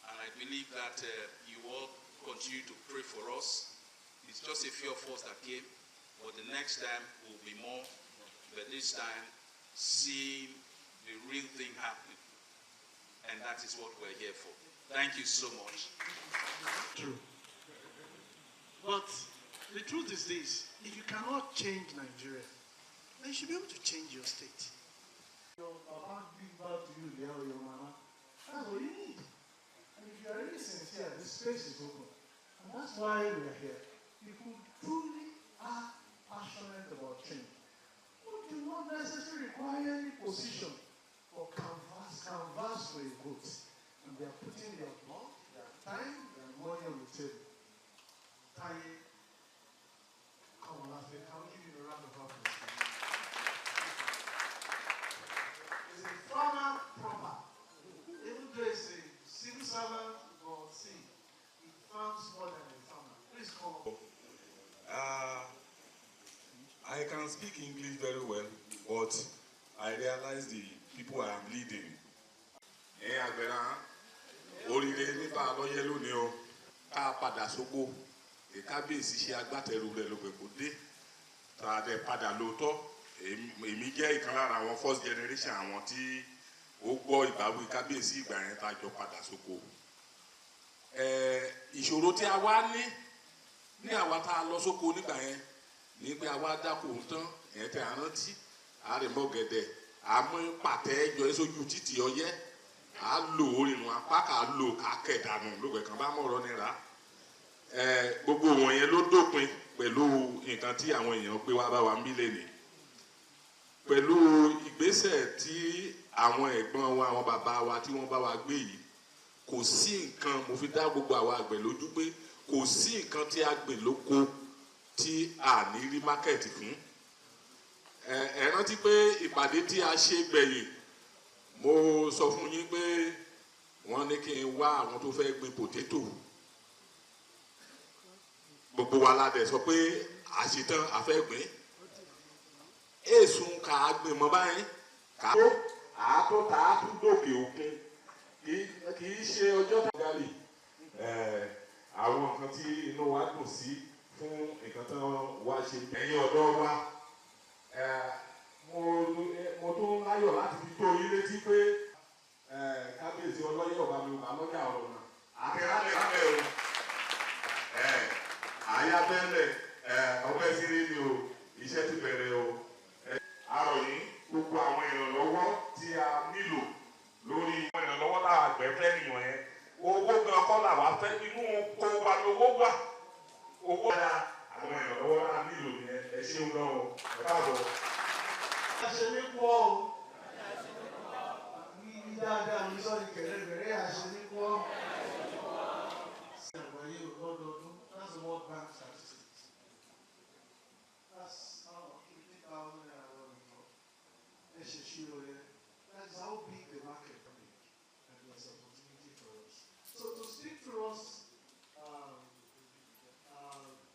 and I believe that you all continue to pray for us. It's just a few of us that came, but the next time will be more. But this time, seeing the real thing happen. And that is what we're here for. Thank you so much. True. But the truth is this: if you cannot change Nigeria, then you should be able to change your state. Your papa give birth to you there, or your mama. That's what you need. And if you are really sincere, the space is open. And that's why we are here. If you truly are passionate about change, you do not necessarily require any position or canvas for a vote. And they are putting their blood, their time, their money on the table. Come on, last week, can we give you a round of applause? He's a farmer proper. Even though he's a civil servant, but can speak English very well, but I realize the people I am leading. Oríire nípa lọ́yẹ́ lónìí o, ká padà sóko, ìkábíyèsí ṣe agbátẹrù rẹ̀ lópin kò dé, tá a dẹ̀ padà lóòótọ́, èmi jẹ́ ìkan lára àwọn first generation àwọn tí ó gbọ́ ìbáwí kábíyèsí ìgbà yẹn tá a jọ padà sóko. Ìṣòro tí a wá ní àwa tá a lọ sóko nígbà yẹn ní pé àwa dáko tán ẹ̀ tẹ̀ àrántí àrèmọ́ gẹ̀dẹ̀ àmọ́ pàtẹ́ ẹjọ́ sójú títì Ọ̀yẹ́ à lò orinu apá kà lò kákẹ́ dànù lóògbé kan bá mọ̀rọ̀ nira gbogbo wọn yẹn ló dópin pẹ̀lú nǹkan tí àwọn èèyàn gbé wá bá wa ń bí lẹ́nìí pẹ̀lú ìgbésẹ̀ tí àwọn ẹ̀gbọ́n wa àwọn bàbá wa tí wọ́n bá wa gbé yìí kò sí nǹkan mo fi dá gbogbo àwa àgbẹ̀ lójú pé kò sí nǹkan tí a gbìn lóko tí a ní rí mákẹ́ẹ̀tì fún ẹ rántí pé ìpàdé tí a ṣe gbẹ̀yìn mo sọ fún yín pé wọ́n ní kí n wá àwọn tó fẹ́ gbin pòtétò gbogbo wa la dẹ̀ sọ pé àṣetán àfẹ́gbìn èsùn kà á gbìn mọ́ báyìí kà á àátó tá a tún dòkè òkun kì í ṣe ọjọ́ tó gálì àwọn nǹkan tí inú wa dùn sí fún nǹkan tó wá ṣe ẹ̀yìn ọ̀dọ́ wa mo tún láyọ̀ láti fi tó yín létí pé kábíyèsí ọlọ́yẹ̀ ọba mi wà lọ́jà ọ̀rọ̀ náà. Akẹ́rẹ́ o àyàbẹ̀lẹ̀ ọbẹ̀ sírí ni o iṣẹ́ ti bẹ̀rẹ̀ o. Àrọ̀ yìí gbogbo àwọn ìrànlọ́wọ́ tí a nílò lórí ìrànlọ́wọ́ tá a gbẹ̀ fẹ́ nìyàn yẹn owó gan kọ́ làwa fẹ́ inú kó wa lówó wà owó ra àwọn ìrànlọ́wọ́ tá a nílò yẹn ẹ ṣeun náà o ẹ káàbọ̀. Àṣẹlẹ̀ pọ̀ o. Ní dáadáa ní sọ́ọ̀dì kẹ̀lẹ́bẹ̀rẹ̀ àṣẹlẹ̀ pọ̀. Àgbáyé lọ́dọọdún, that's the World Bank statistics. That's how 50,000 ẹ ṣe ṣírò yẹn. That's how big the market is. And there's opportunity for us. So to speak to us,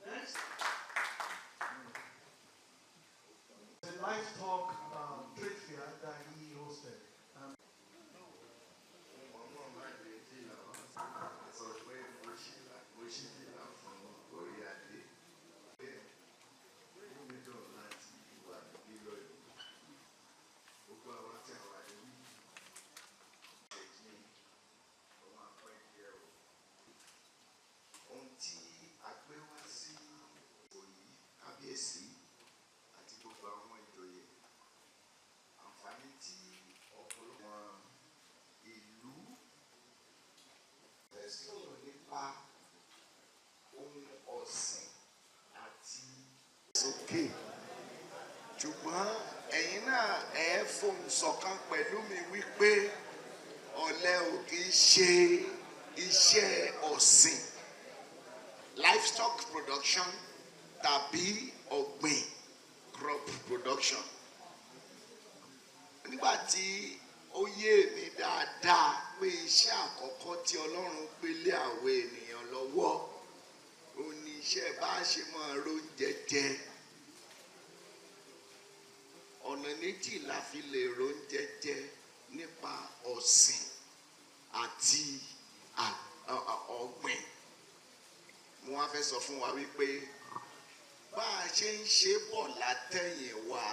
next. The livestock trade fair that he hosted. Sókè ṣùgbọ́n ẹ̀yin náà ẹ̀ fohùn ṣọ̀kan pẹ̀lú mi wípé ọ̀lẹ ò kì í ṣe iṣẹ́ ọ̀sìn livestock production tàbí ọ̀gbìn crop production. Nígbà tí ó yé mi dáadáa pé iṣẹ́ àkọ́kọ́ tí Ọlọ́run gbélé àwọn ènìyàn lọ́wọ́ ó ní iṣẹ́ bá ṣe máa róúnjẹ jẹ. Ọ̀nà méjì la fi lè róúnjẹ jẹ nípa ọ̀sìn àti ọ̀gbìn. Mo wá fẹ́ sọ fún wa wípé bá a ṣe ń ṣe bọ̀ látẹ̀yìn wá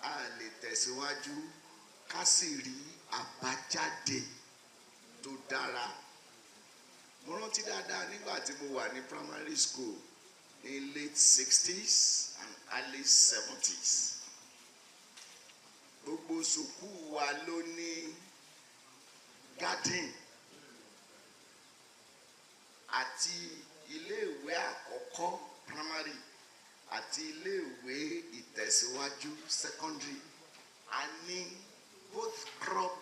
a lè tẹ̀síwájú ká sì rí àbájáde tó dára. Mo rántí dáadáa nígbà tí mo wà ní primary school ní late 60s and early 70s. Gbogbo sùkúù wa ló ní garden àti iléèwé àkọ́kọ́ primary àti iléèwé ìtẹ̀síwájú secondary. A ní both crop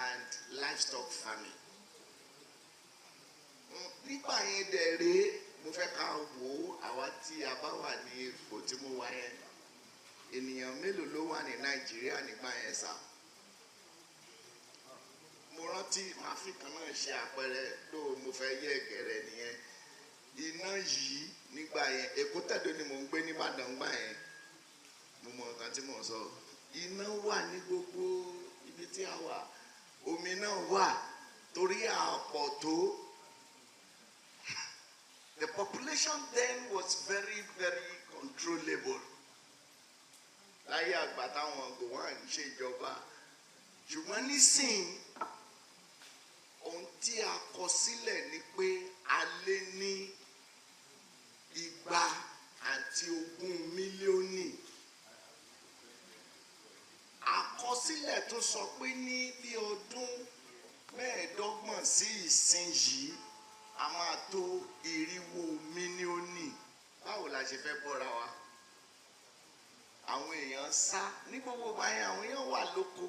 and livestock farming. Nígbà yẹn dẹ̀ rèé mo fẹ́ ká wò ó àwa tí a bá wà ní ipò tí mo wà yẹn ènìyàn mélòó ló wà ní Nàìjíríà nígbà yẹn sá. Mo rántí màá fi kan náà ṣe àpẹẹrẹ tó mo fẹ́ yẹ gẹ̀rẹ́ nìyẹn. Iná yìí nígbà yẹn Èkó tẹ̀dó ni mò ń gbé ní Ìbàdàn gbà yẹn mo mọ nǹkan tí mò ń sọ. Iná wà ní gbogbo ibi tí a wà, omi náà wà torí àpọ̀ tó. The population then was very, very controllable. Láyé àgbà táwọn Gowon ń ṣèjọba. Ṣùgbọ́n nísìnyí, ohun tí a kọ sílẹ̀ ni pé a lé ní 220 mílíọ̀nù. Àkọsílẹ̀ tó sọ pé ní bí ọdún 25 sí ìsinyìí a máa tó 400 mílíọ̀nù. Báwo la ṣe fẹ́ bọ́ra wa? Àwọn èèyàn sá ní gbogbo báyìí, àwọn èèyàn wà lóko.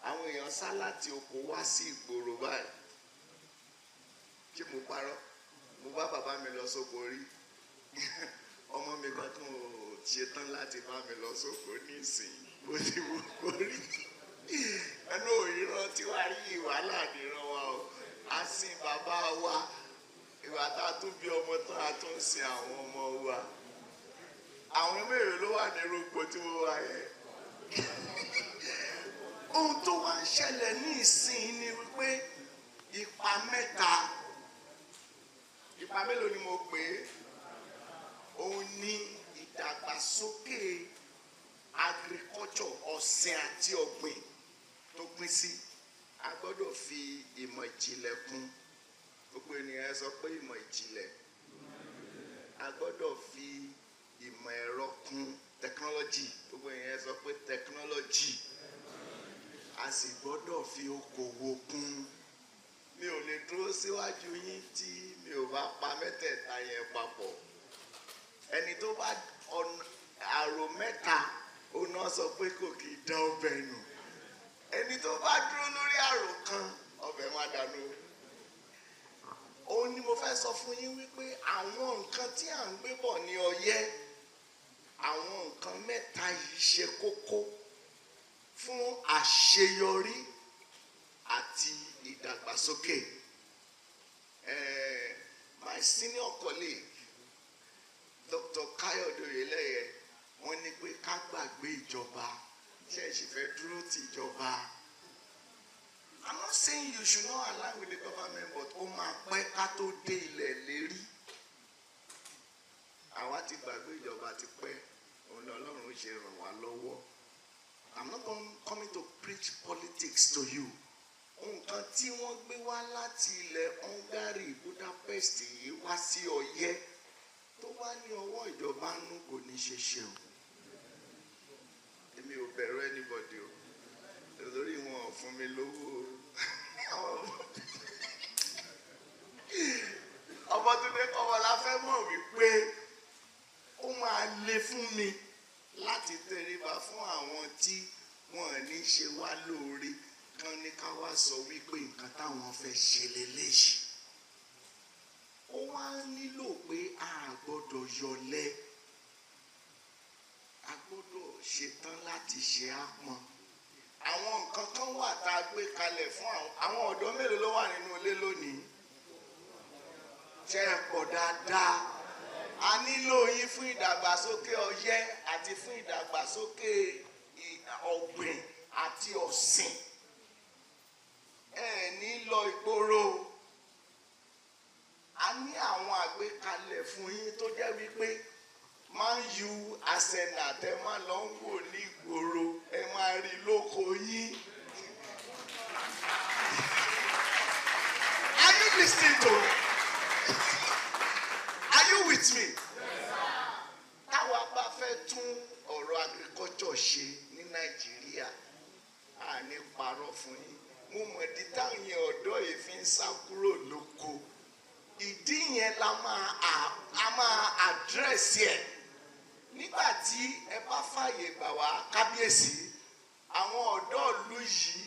Àwọn èèyàn sá láti oko wá sí ìgboro báyìí. Ṣé mo parọ́? Mo bá bàbá mi lọ sóko rí. Ọmọ mi kan tó ṣetán láti bá mi lọ sóko nísìnyí. Bó ti wù kó rí. Ẹnu òyìnbó tí wàá rí wàhálà nìran wa o. A sin bàbá wa. Ìwà tá a tún bí ọmọ tán a tún sin àwọn ọmọ wa. Àwọn mélòó ló wà ní rúgbó tí wọ́n wá yẹn? Ohun tó wá ń ṣẹlẹ̀ ní ìsìn ni wípé ipa mẹ́ta, ipa mélòó ni mo pè é? Òun ni ìdàgbàsókè agriculture, ọ̀sìn àti ọ̀gbìn tó pín sí. A gbọ́dọ̀ fi ìmọ̀ ìjìnlẹ̀ kún. Gbogbo ènìyàn sọ pé ìmọ̀ ìjìnlẹ̀. A gbọ́dọ̀ fi ìmọ̀ ẹ̀rọ kún, technology. Gbogbo ènìyàn sọ pé technology. A sì gbọ́dọ̀ fi okòwò kún. Mi ò lè dúró síwájú yín tí mi ò bá pa mẹ́tẹ̀ẹ̀ta yẹn papọ̀. Ẹni tó bá àrò mẹ́ta, òun náà sọ pé kò kì í dán ọbẹ̀ nù. Ẹni tó bá dúró lórí àrò kan, ọbẹ̀ máa dànù. Òun ni mo fẹ́ sọ fún yín wípé àwọn nǹkan tí à ń gbé bọ̀ ní Ọ̀yẹ́, àwọn nǹkan mẹ́ta yìí ṣe kókó fún àṣeyọrí àti ìdàgbàsókè. My senior colleague, Dr. Kayode Oyeleye, wọ́n ní pé ká gbàgbé ìjọba. Ṣé ẹ sì fẹ́ dúró ti ìjọba? I'm not saying you should not align with the government, but ó máa pẹ́ ká tó dé ilẹ̀ lérí. Àwa ti gbàgbé ìjọba ti pẹ́, òun Ọlọ́run ṣe ràn wá lọ́wọ́. I'm not coming to preach politics to you. Nǹkan tí wọ́n gbé wá láti ilẹ̀ Hungary, Budapest yìí wá sí Ọ̀yẹ́ tó bá ní ọwọ́ ìjọba nú kò ní ṣe ṣe o. Èmi ò bẹ̀rù anybody o. Nítorí wọn ò fún mi lówó o. Ọmọ tó dé kọ́mọ la fẹ́ mọ̀ wípé ó máa le fún mi láti tẹríba fún àwọn tí wọn ní ṣe wá lóore kan ní ká wá sọ wípé nǹkan táwọn fẹ́ ṣe lélẹ́yìí. Ó wá nílò pé a gbọ́dọ̀ yọ̀lẹ. A gbọ́dọ̀ ṣetán láti ṣe àpọ́n. Àwọn nǹkan kan wà tá a gbé kalẹ̀ fún àwọn ọ̀dọ́ mélòó ló wà nínú ilé lónìí? Ṣé ẹ pọ̀ dáadáa? A nílò yín fún ìdàgbàsókè Ọ̀yẹ́ àti fún ìdàgbàsókè ọ̀gbìn àti ọ̀sìn. Ẹ ní lọ ìgboro. A ní àwọn àgbékalẹ̀ fún yín tó jẹ́ wípé máa ń yu àsẹ̀nà tẹ máa lọ ń wò ní ìgboro, ẹ máa rí lóko yín. Are you listening to me? Are you with me? Táwa bá fẹ́ tún ọ̀rọ̀ agriculture ṣe ní Nàìjíríà, a ní parọ́ fún yín. Mo mọ̀ di táwọn ọ̀dọ́ yìí fi ń sá kúrò lóko. Ìdí yẹn la máa àdírẹ́sì ẹ̀. Nígbà tí ẹ bá fàyè gbà wá kábíyèsí, àwọn ọ̀dọ́ ìlú yìí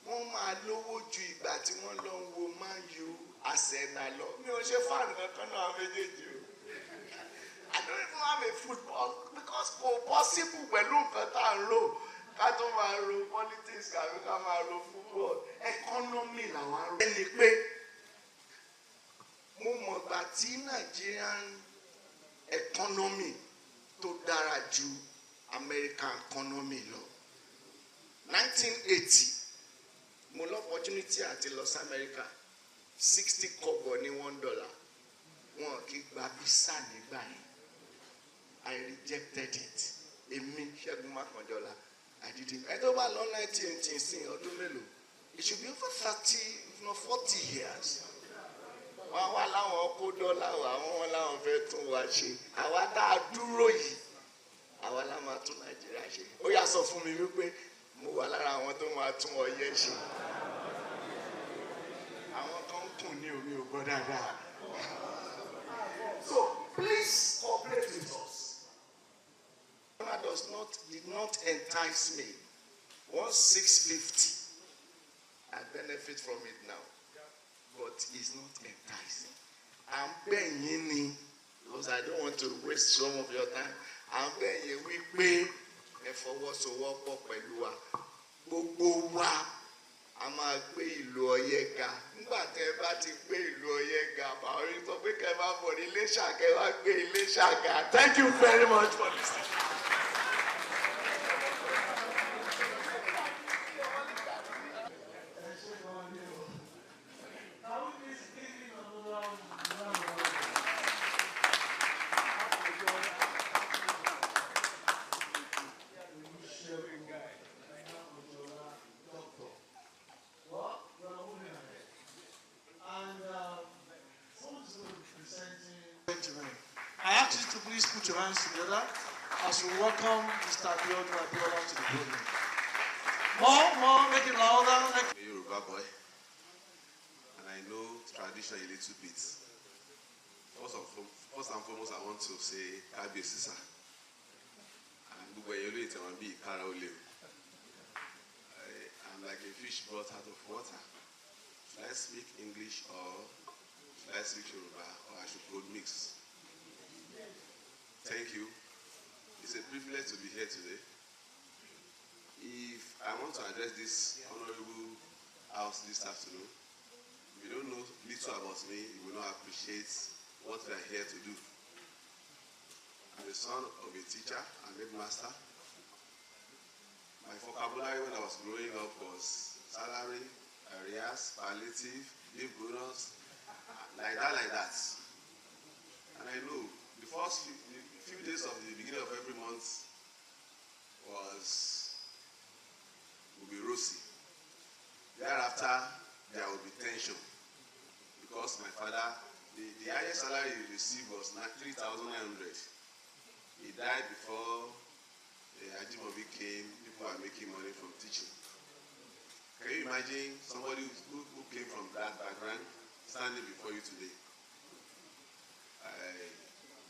wọ́n máa lówó ju ìgbà tí wọ́n lọ ń wo Man U Arsenal lọ. Mi ò ṣe fáànù kankan náà méjèèjì o. I don't even have a football because kò possible pẹ̀lú nǹkan tá à ń lò ká tó máa ro politics kàbí ká máa ro football. Economy làwọn arò. Ẹni pé mo mọ̀ gbà tí Nigerian economy tó dára ju American economy lọ. 1980 mo lọ opportunity àti Los America 60 kobo ní $1. Wọn kì í gba visa nígbà yẹn. I rejected it. Èmi Ṣẹ́gun Mákànjọ́lá. I didn't. I don't know 19 ọdún mélòó. It should be over 30, if not 40 years. Wọ́n wá láwọn kó dọ́là àwọn láwọn fẹ́ tún wá ṣe. Àwa tá a dúró yìí, àwa la máa tún Nàìjíríà ṣe. Ó yá sọ fún mi wípé mo wà lára àwọn tó máa tún Ọ̀yẹ́ ṣe. Àwọn kan kùn ní omi ò gbọ́ dáadáa. So please cooperate with us. Did not entice me. 1650. I benefit from it now. But it's not enticing. I'm begging, because I don't want to waste some of your time. I'm begging we pay for what's to work up with you. Gbogbo wa a máa gbé ìlú Ọ̀yẹ́ ga. Nígbà tẹ́ bá ti gbé ìlú Ọ̀yẹ́ ga, báwo ni sọ pé kẹ́ máa bọ̀ ní Iléṣà kẹ́ wá gbé Iléṣà ga. Thank you very much for listening. I ask you to please put your hands together as we welcome Mr. Abiola to the podium. More, make it louder. I'm a Yoruba boy, and I know tradition a little bit. First and foremost, I want to say Kábíyèsí sir. And gbogbo ẹ̀yin olóyè tẹ̀wọ̀n bí ìkára ó léwu. I'm like a fish brought out of water. Should I speak English or should I speak Yoruba, or I should both mix? Thank you. It's a privilege to be here today. If I want to address this honorable house this afternoon, if you don't know little about me, you will not appreciate what we are here to do. I'm the son of a teacher and headmaster. My vocabulary when I was growing up was salary, arrears, palliative, leave bonus, like that. And I know the first few days of the beginning of every month will be rosy. Thereafter, there will be tension because my father, the highest salary he received was 3,900. He died before Ajimobi came. People are making money from teaching. Can you imagine somebody who came from that background standing before you today?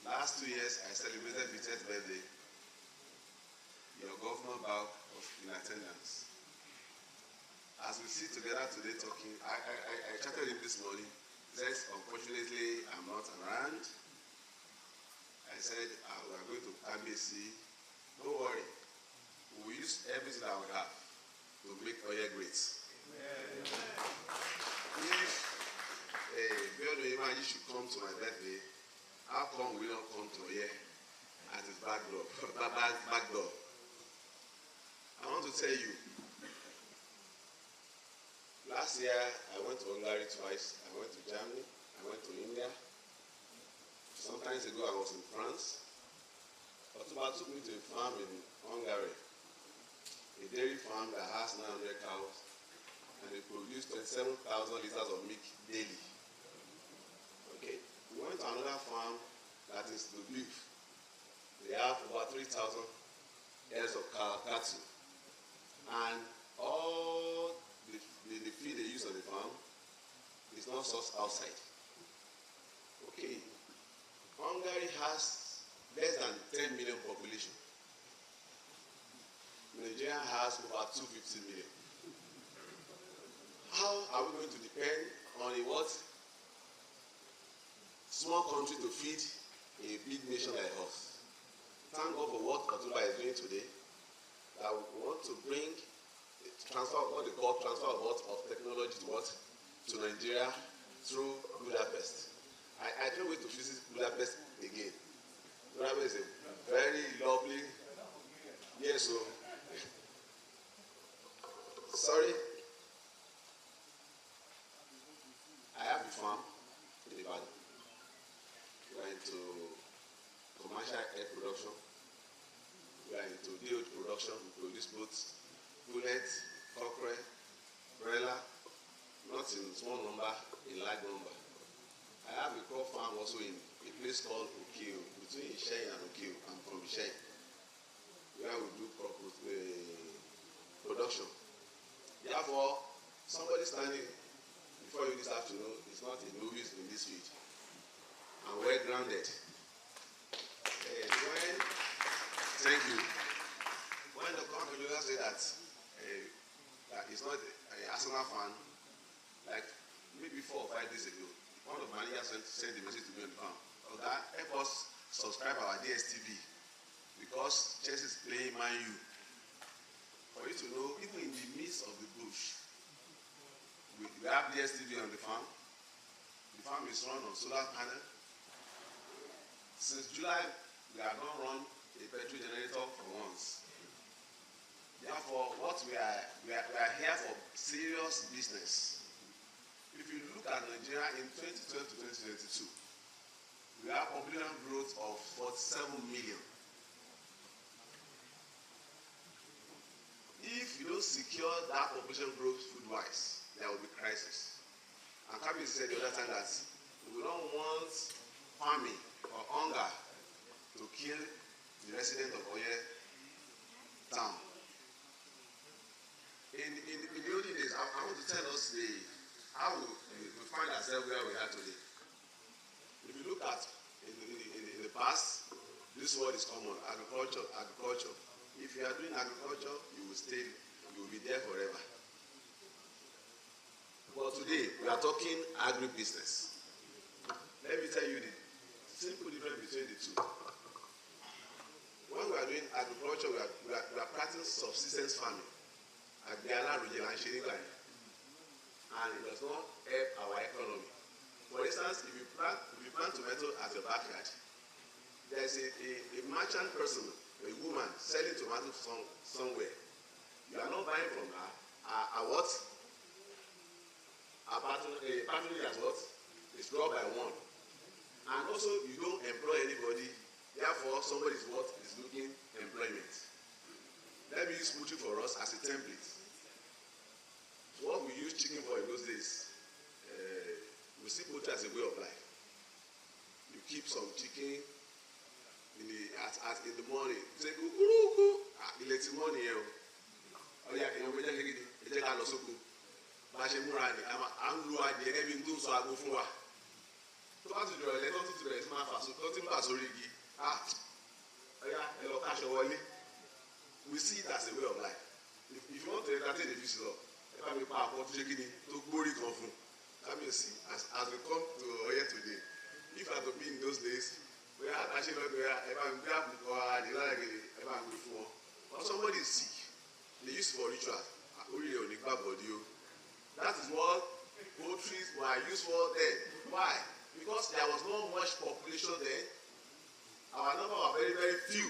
Last 2 years, I celebrated my 10th birthday. Your governor Bach was in attendance. As we sit together today talking, I chatted him this morning. He said, unfortunately, I'm not around. I said, we are going to Kábíyèsí. Don't worry. We will use everything that we have to make Oye great. If Biodo should come to my birthday, how come we don't come to Oye at his back door? I want to tell you, last year I went to Hungary twice. I went to Germany, I went to India. Sometimes ago I was in France. Otuba took me to a farm in Hungary, a dairy farm that has 900 cows, and they produce 27,000 liters of milk daily. Okay. We went to another farm that is the beef. They have about 3,000 heads of cattle. And all the feed they use on the farm is not sourced outside. Okay. Hungary has less than 10 million population. Nigeria has over 250 million. How are we going to depend on a what? Small country to feed a big nation like us? Thank God for what Otuba is doing today. That we want to bring transfer, what they call transfer of technology to what? To Nigeria through Budapest. I can't wait to visit Budapest again. Budapest is a very lovely Yes, so sorry. I have a farm in the valley. We are into commercial egg production. We are into DOH production. We produce both pullet, cockerel, broiler, not in small number, in large number. I have a crop farm also in a place called Okeo, between Ishen and Okeo. I'm from Ishen, where we do crop production. Therefore, somebody standing before you this afternoon is not a novice in this field and well grounded. Thank you. When the company said that that he's not an Arsenal fan, like maybe 4 or 5 days ago, one of the managers sent a message to me on the phone. Okay, help us subscribe our DSTV because Chelsea is playing Man U. For you to know, even in the midst of the bush, we have DSTV on the farm. The farm is run on solar panel. Since July, we have not run a petrol generator for once. Therefore, what we are here for serious business. If you look at Nigeria in 2020 to 2022, we have population growth of 47 million. If you don't secure that population growth food-wise, there will be crisis. And Kabir said the other time that we don't want famine or hunger to kill the resident of Oye town. In the olden days, I want to tell us how we find ourselves where we are today. If you look at in the past, this word is common, agriculture. If you are doing agriculture, you will be there forever. But today, we are talking agribusiness. Let me tell you the simple difference between the two. When we are doing agriculture, we are practicing subsistence farming. And it does not help our economy. For instance, if you plant tomato at your backyard, there is a merchant person, a woman selling tomatoes somewhere. You are not buying from her. What? A partner as what? Is brought by one. And also, you don't employ anybody. Therefore, somebody is what? Is looking employment. Let me use poultry for us as a template. So what we use chicken for in those days, we see poultry as a way of life. You keep some chicken in the morning. You say, "Kukuruku." It's morning. Oh yeah, you know, we just got lost. I'm looking at the so I go for. To answer your letter to the smart fast, so nothing but sorry. We see it as a way of life. If you want to entertain the visitor, if I may pass what to Gori come from, come and see. As we come to Oye today, if I to be in those days, we are actually not where but somebody is sick. They use for ritual. That is what poultry were used for then. Why? Because there was not much population then. Our number was very, very few.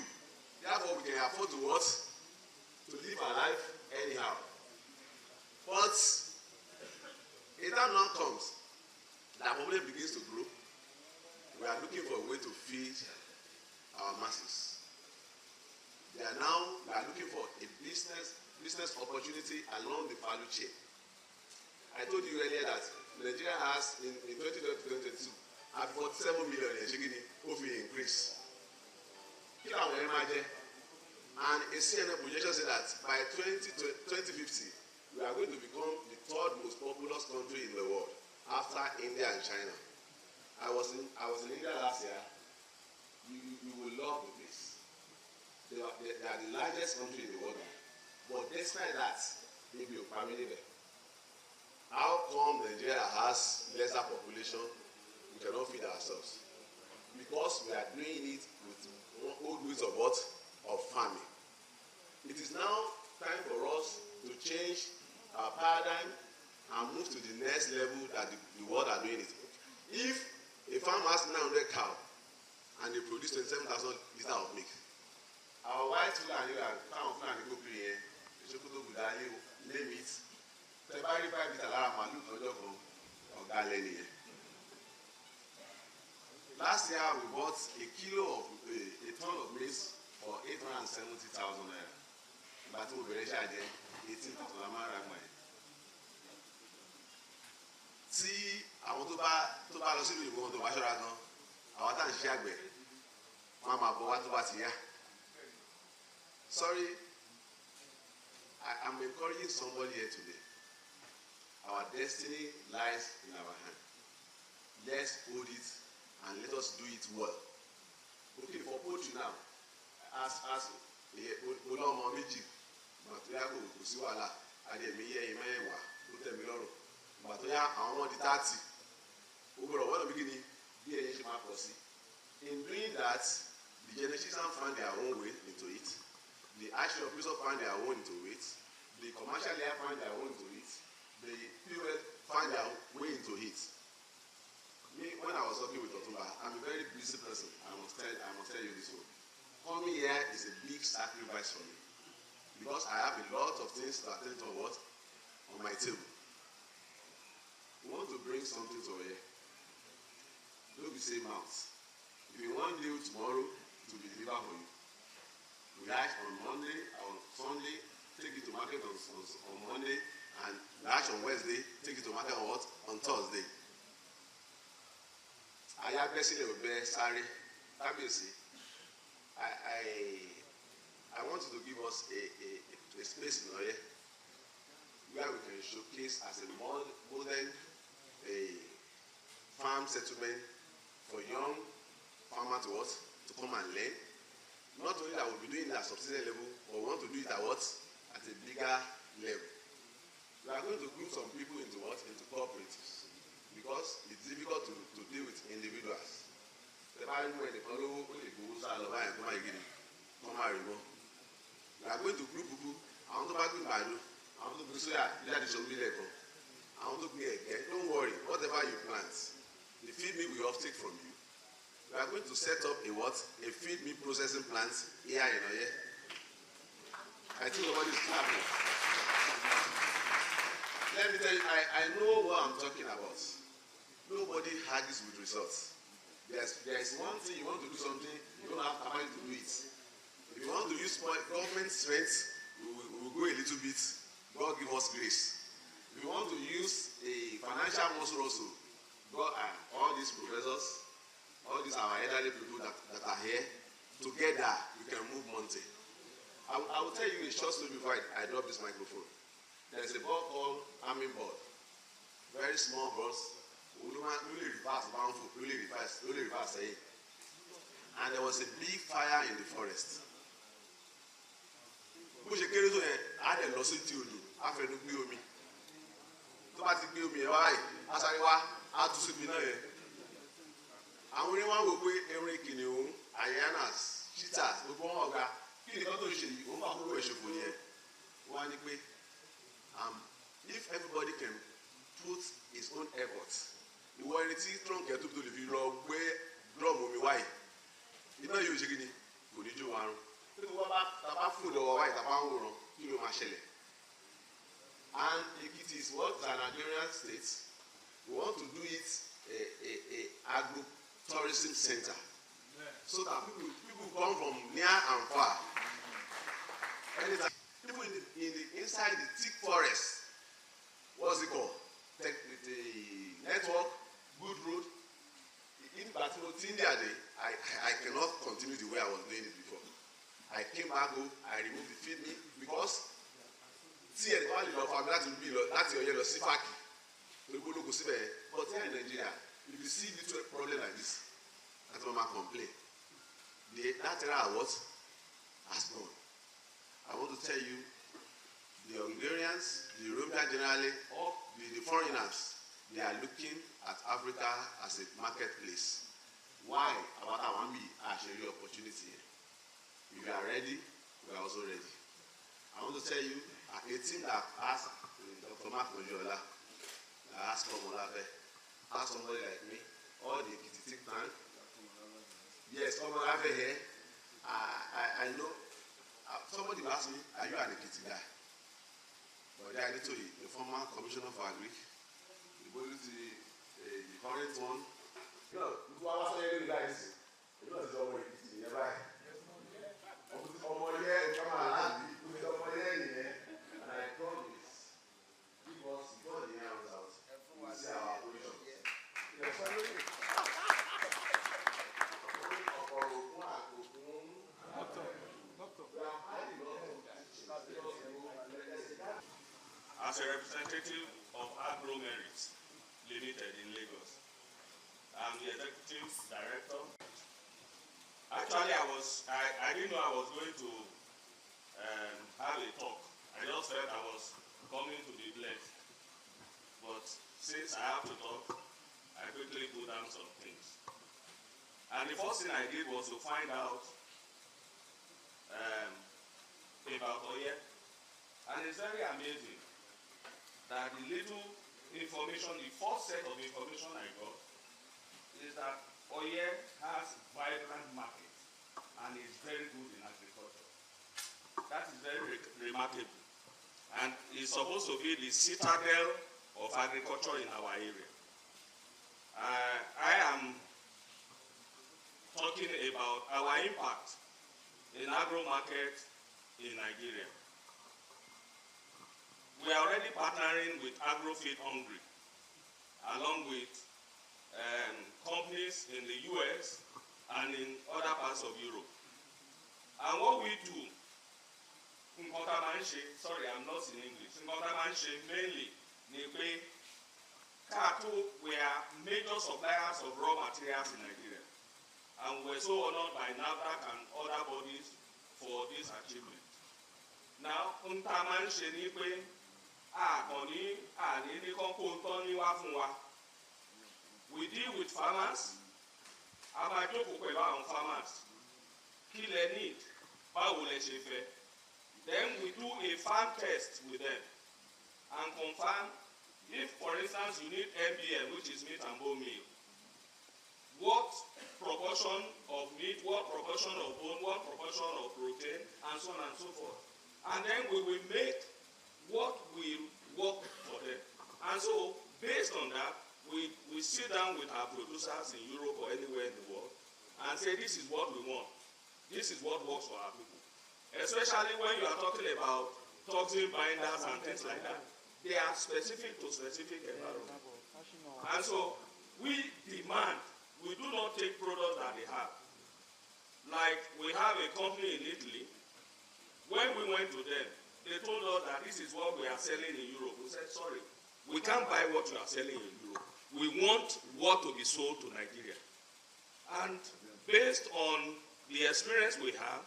Therefore, we can afford to what? To live our life anyhow. But a time now comes, the population begins to grow. We are looking for a way to feed our masses. We are looking for a business opportunity along the value chain. I told you earlier that Nigeria has in 2022 at 47 million increase. And a CNN projection said that by 2050, we are going to become the third most populous country in the world after India and China. I was in India last year. You will love the place. They are the largest country in the world. But despite that, they will family there. How come Nigeria has lesser population? We cannot feed ourselves. Because we are doing it with old ways of what? Of farming. It is now time for us to change our paradigm and move to the next level that the world are doing it. If a farm has 900 cows and they produce 27,000 liters of milk, Our white Fulani and town Fulani go play here. Ìṣòkòtò gbùdá lé meat. Tẹ bá rí 5 litre lára màálù lọ́jọ́ kan, ọ̀gá lẹ́nu yẹn. Last year we bought a ton of maize for 870,000 naira. Ìgbà tí mo bẹ̀rẹ̀ ṣáà jẹ́ 18,000 la máa ń ra gbà yẹn. Tí àwọn tó bá lọ sílùú ìgbóhùn tó bá ṣọ́ra gan, àwọn tá à ń ṣe àgbẹ̀, wọ́n á máa bọ̀ wá tó bá ti yá. Sorry, I'm encouraging somebody here today. Our destiny lies in our hand. Let's hold it and let us do it well. Okay, for poultry now, as olóòmọ méjì, màtíríà kò sí wàhálà, àdèmí yẹ ìmọ̀ ẹ̀wà ló tẹ̀mí lọ́rùn. Màtíríà àwọn ọmọ di 30. Ó gbọ́dọ̀ wọ́n bí kíni bí ẹ̀yẹ ṣe máa pọ̀ sí. In doing that, the geneticians find their own way into it. The actual officers find their own into it. The commercial layer find their own into it. The POS find their way into it. Me, when I was talking with Otumba, I'm a very busy person. I must tell you this one. Coming here is a big sacrifice for me because I have a lot of things to attend to on my table. We want to bring something to here. Don't be saying mouth. If you want deal tomorrow, it will be delivered for you. We hatch on Monday, on Sunday, take it to market on Monday, and we hatch on Wednesday, take it to market on what? On Thursday. I want you to give us a space in Oye where we can showcase as a modern farm settlement for young farmers to come and learn. Not only that we'll be doing it at subsidiary level, but we want to do it at a bigger level. We are going to group some people into cooperatives because it's difficult to deal with individuals. We are going to group people. I want to back with Badu. I want to do so that I want to get. Don't worry, whatever you plant, the feed me will take from you. We are going to set up a feed meat processing plant here in Oye. I think nobody is clapping. Let me tell you, I know what I'm talking about. Nobody argues with results. There is one thing you want to do something, you don't have time to do it. If you want to use government strength, we will go a little bit. God give us grace. If you want to use a financial muscle also, God, all these professors, all these our elderly people that are here, together we can move mountain. I will tell you a short story before I drop this microphone. There's a bird called army bird. Very small birds. Really reverse. And there was a big fire in the forest. Bó ṣe kéré tó yẹn, á dẹ̀ lọ sí ti odò, á fẹnu gbé omi. Tó bá ti gbé omi yẹn wáyé, á sáré wá, á tú síbi náà yẹn. Àwọn oníwọ̀n wá wò pé erin kìnìún, hyenas, cheetahs, gbogbo wọn ọ̀gá, kí nìkan tó ń ṣe yìí, òun bá kúrò ìṣòfò nìyẹn. Wọ́n á ní pé, if everybody can put his own effort, ìwọ ẹni tí trunk ẹ̀ tó lè fi lọ gbé drum omi wáyé, iná yóò ṣe kí ni, kò ní jó warun. Pé tó bá fún ìdọ̀wọ̀ wáyé, tàbá ń wòran, kí ló máa ṣẹlẹ̀? And Ekiti is what is an agrarian state. We want to do it a agro-tourism center, so that people come from near and far. Anytime, people inside the thick forest, what's it called? The network, good road. In India day, I cannot continue the way I was doing it before. I came back home, I removed the feed me because tí ẹni wá lè lọ fún mi láti Ọ̀yẹ́ lọ sí Fáàkì olùkólógò síbẹ̀. But here in Nigeria, if you see little problem like this, that's why I complain. That era has gone. I want to tell you, the Hungarians, the Europeans generally, or the foreigners, they are looking at Africa as a marketplace. Why? About our actually opportunity. If you are ready, we are also ready. I want to tell you, a team that asked Dr. Mark Mojola, that asked Komolafe, asked somebody like me, all the Ekiti think tank. Yes, Komolafe here. I know somebody will ask me, are you an Ekiti guy? But I need to the former commissioner for Agri, the current one. You know, who are also hearing guys? You know, it's always Ekiti, right? Come on, and I promise, because before the year runs out, we will see our operation. Yes, as a representative of Agro-Allied Limited in Lagos, I'm the executive director. Actually, I didn't know I was going to have a talk. I just felt I was coming to be blessed. But since I have to talk, I quickly put down some things. And the first thing I did was to find out about Oye. And it's very amazing that the little information, the first set of information I got, is that Oye has vibrant market and is very good in agriculture. That is very remarkable. And it's supposed to be the citadel of agriculture in our area. I am talking about our impact in agro market in Nigeria. We are already partnering with Agro-Feed Hungary, along with companies in the US and in other parts of Europe. And what we do, sorry, I'm lost in English. Mainly, we are major suppliers of raw materials in Nigeria. And we're so honored by NAFDAC and other bodies for this achievement. Now, we deal with farmers. Farmers. Need. Then we do a farm test with them and confirm if, for instance, you need MBL, which is meat and bone meal, what proportion of meat, what proportion of bone, what proportion of protein, and so on and so forth. And then we will make what will work for them. And so, based on that, we sit down with our producers in Europe or anywhere in the world and say, this is what we want. This is what works for our people. Especially when you are talking about toxin binders and things like that. They are specific to specific environment. And so, we demand, we do not take products that they have. Like, we have a company in Italy. When we went to them, they told us that this is what we are selling in Europe. We said, sorry, we can't buy what you are selling in Europe. We want what to be sold to Nigeria. And based on the experience we have,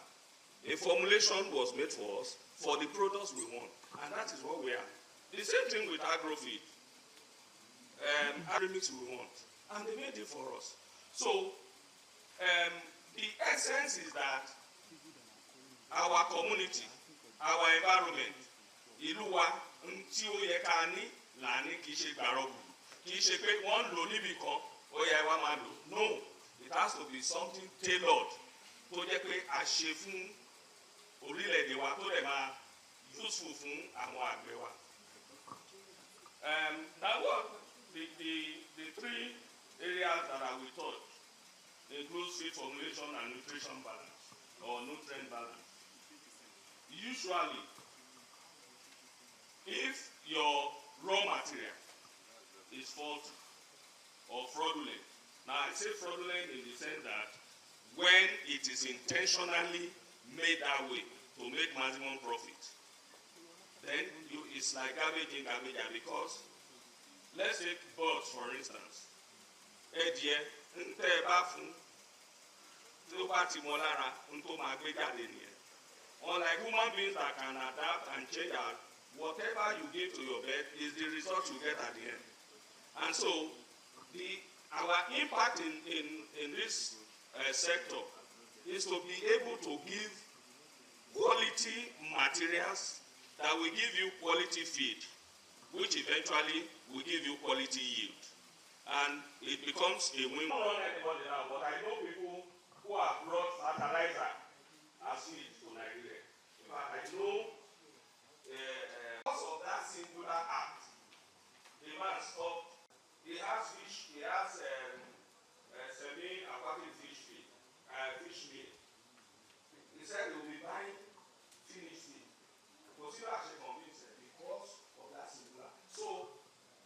a formulation was made for us for the products we want. And that is what we are. The same thing with Agro-Feed. Agri-mix we want. And they made it for us. So, the essence is that our community, our environment, ìlúwa tí ó yẹ ká ní là ní kì í ṣe gbàrọ̀gù. Kì í ṣe pé wọ́n lò níbì kan, ó yẹ wá máa lò. No, it has to be something tailored tó jẹ́ pé a ṣe fún orílẹ̀-èdè wa tó dẹ̀ máa useful fún àwọn àgbẹ̀ wa. Now what the three areas that I will touch include feed formulation and nutrition balance or nutrient balance. Usually, if your raw material is faulty or fraudulent, now I say fraudulent in the sense that when it is intentionally made that way to make maximum profit, then it's like garbage in, garbage out. Because let's take birds for instance. Unlike human beings that can adapt and change out, whatever you give to your bird is the result you get at the end. And so our impact in this sector is to be able to give quality materials that will give you quality feed, which eventually will give you quality yield. And it becomes a win. I don't know anybody now, but I know people who have brought fertilizer as feed to Nigeria. fact, I know because of that singular act, the man stopped. He has fish, he has semi-aquatic fish meal. He said he will be buying finished feed. Was he actually convinced because of that singular? So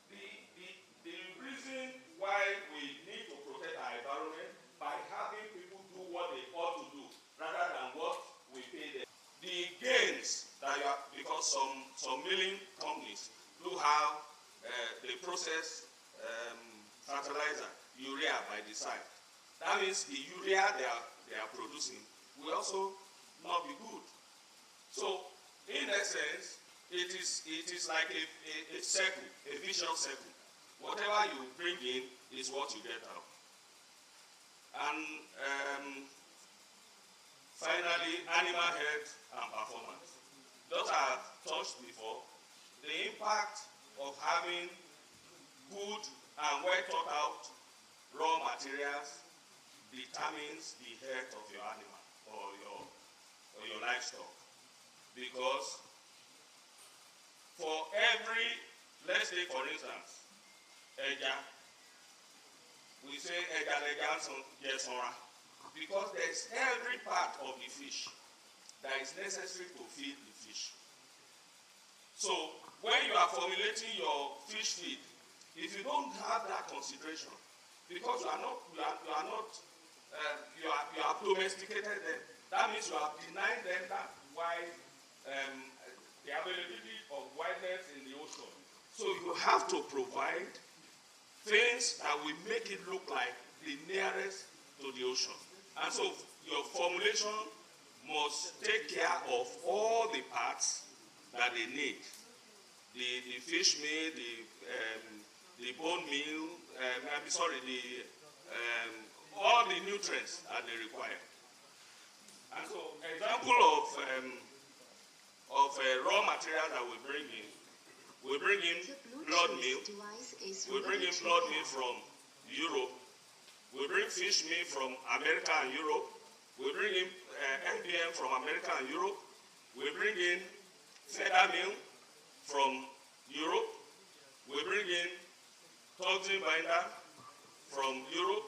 the reason why we need to protect our environment by having people do what they ought to do rather than what we pay them. The gains that you have, because some milling companies do have the process fertilizer, urea by the side. That means the urea they are producing will also not be good. So in essence, it is like a circle, a vicious circle. Whatever you bring in is what you get out. And finally, animal health and performance. Those I have touched before. The impact of having good and well thought out raw materials determines the health of your animal or your livestock. Because for every, let's take for instance, ẹja, we say ẹja lẹja jẹ sanra, because there's every part of the fish that is necessary to feed the fish. So when you are formulating your fish feed, if you don't have that consideration, because you have domesticated them, that means you have denied them that wide, the availability of wideness in the ocean. So you have to provide things that will make it look like the nearest to the ocean. And so your formulation must take care of all the parts that they need. The fish meal, the bone meal, all the nutrients that they require. And so example of raw material that we bring in blood meal. We bring in blood meal from Europe. We bring fish meal from America and Europe. We bring in NPM from America and Europe. We bring in feather meal from Europe. We bring in toxin binder from Europe.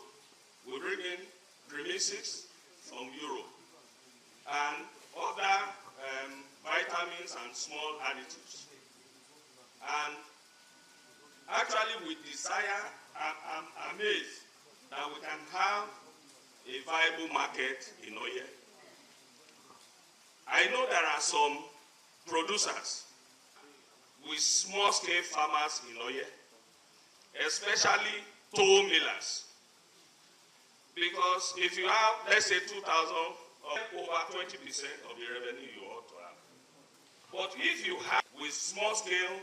We bring in premixes from Europe. And other vitamins and small additives. And actually we desire, I'm amazed that we can have a viable market in Oye. I know there are some producers with small-scale farmers in Oye, especially toll millers. Because if you have, let's say, 2,000, over 20% of the revenue you ought to have. But if you have with small-scale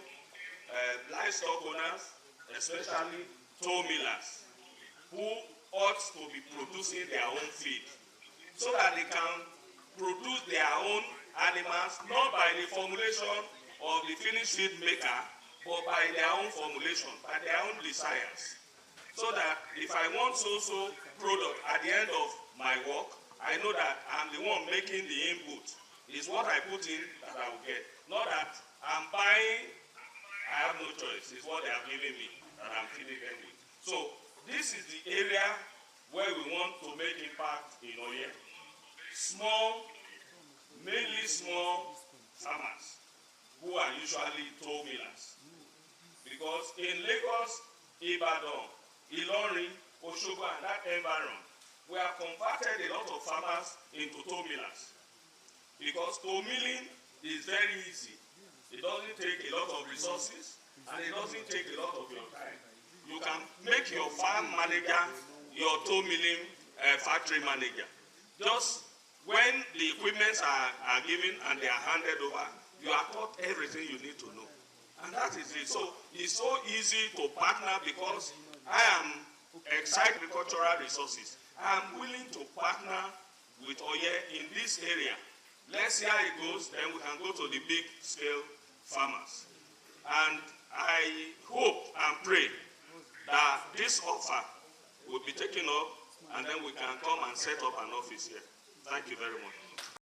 livestock owners, especially toll millers, who ought to be producing their own feed, so that they can produce their own animals, not by the formulation of the finished feed maker, but by their own formulation, by their own desires. So that if I want so-so product at the end of my work, I know that I'm the one making the input. It's what I put in that I will get. Not that I'm buying, I have no choice. It's what they are giving me that I'm feeding them with. So this is the area where we want to make impact in Oye. Small, mainly small farmers who are usually toll millers. Because in Lagos, Ibadan, Ilorin, Osogbo, and that environment, we have converted a lot of farmers into toll millers. Because toll milling is very easy. It doesn't take a lot of resources, and it doesn't take a lot of your time. You can make your farm manager your toll milling factory manager. Just when the equipments are given and they are handed over, you are taught everything you need to know. And that is it. So it's so easy to partner because I am excited agricultural resources. I am willing to partner with Oye in this area. Let's see how it goes, then we can go to the big scale farmers. And I hope and pray that this offer will be taken up and then we can come and set up an office here. Thank you very much.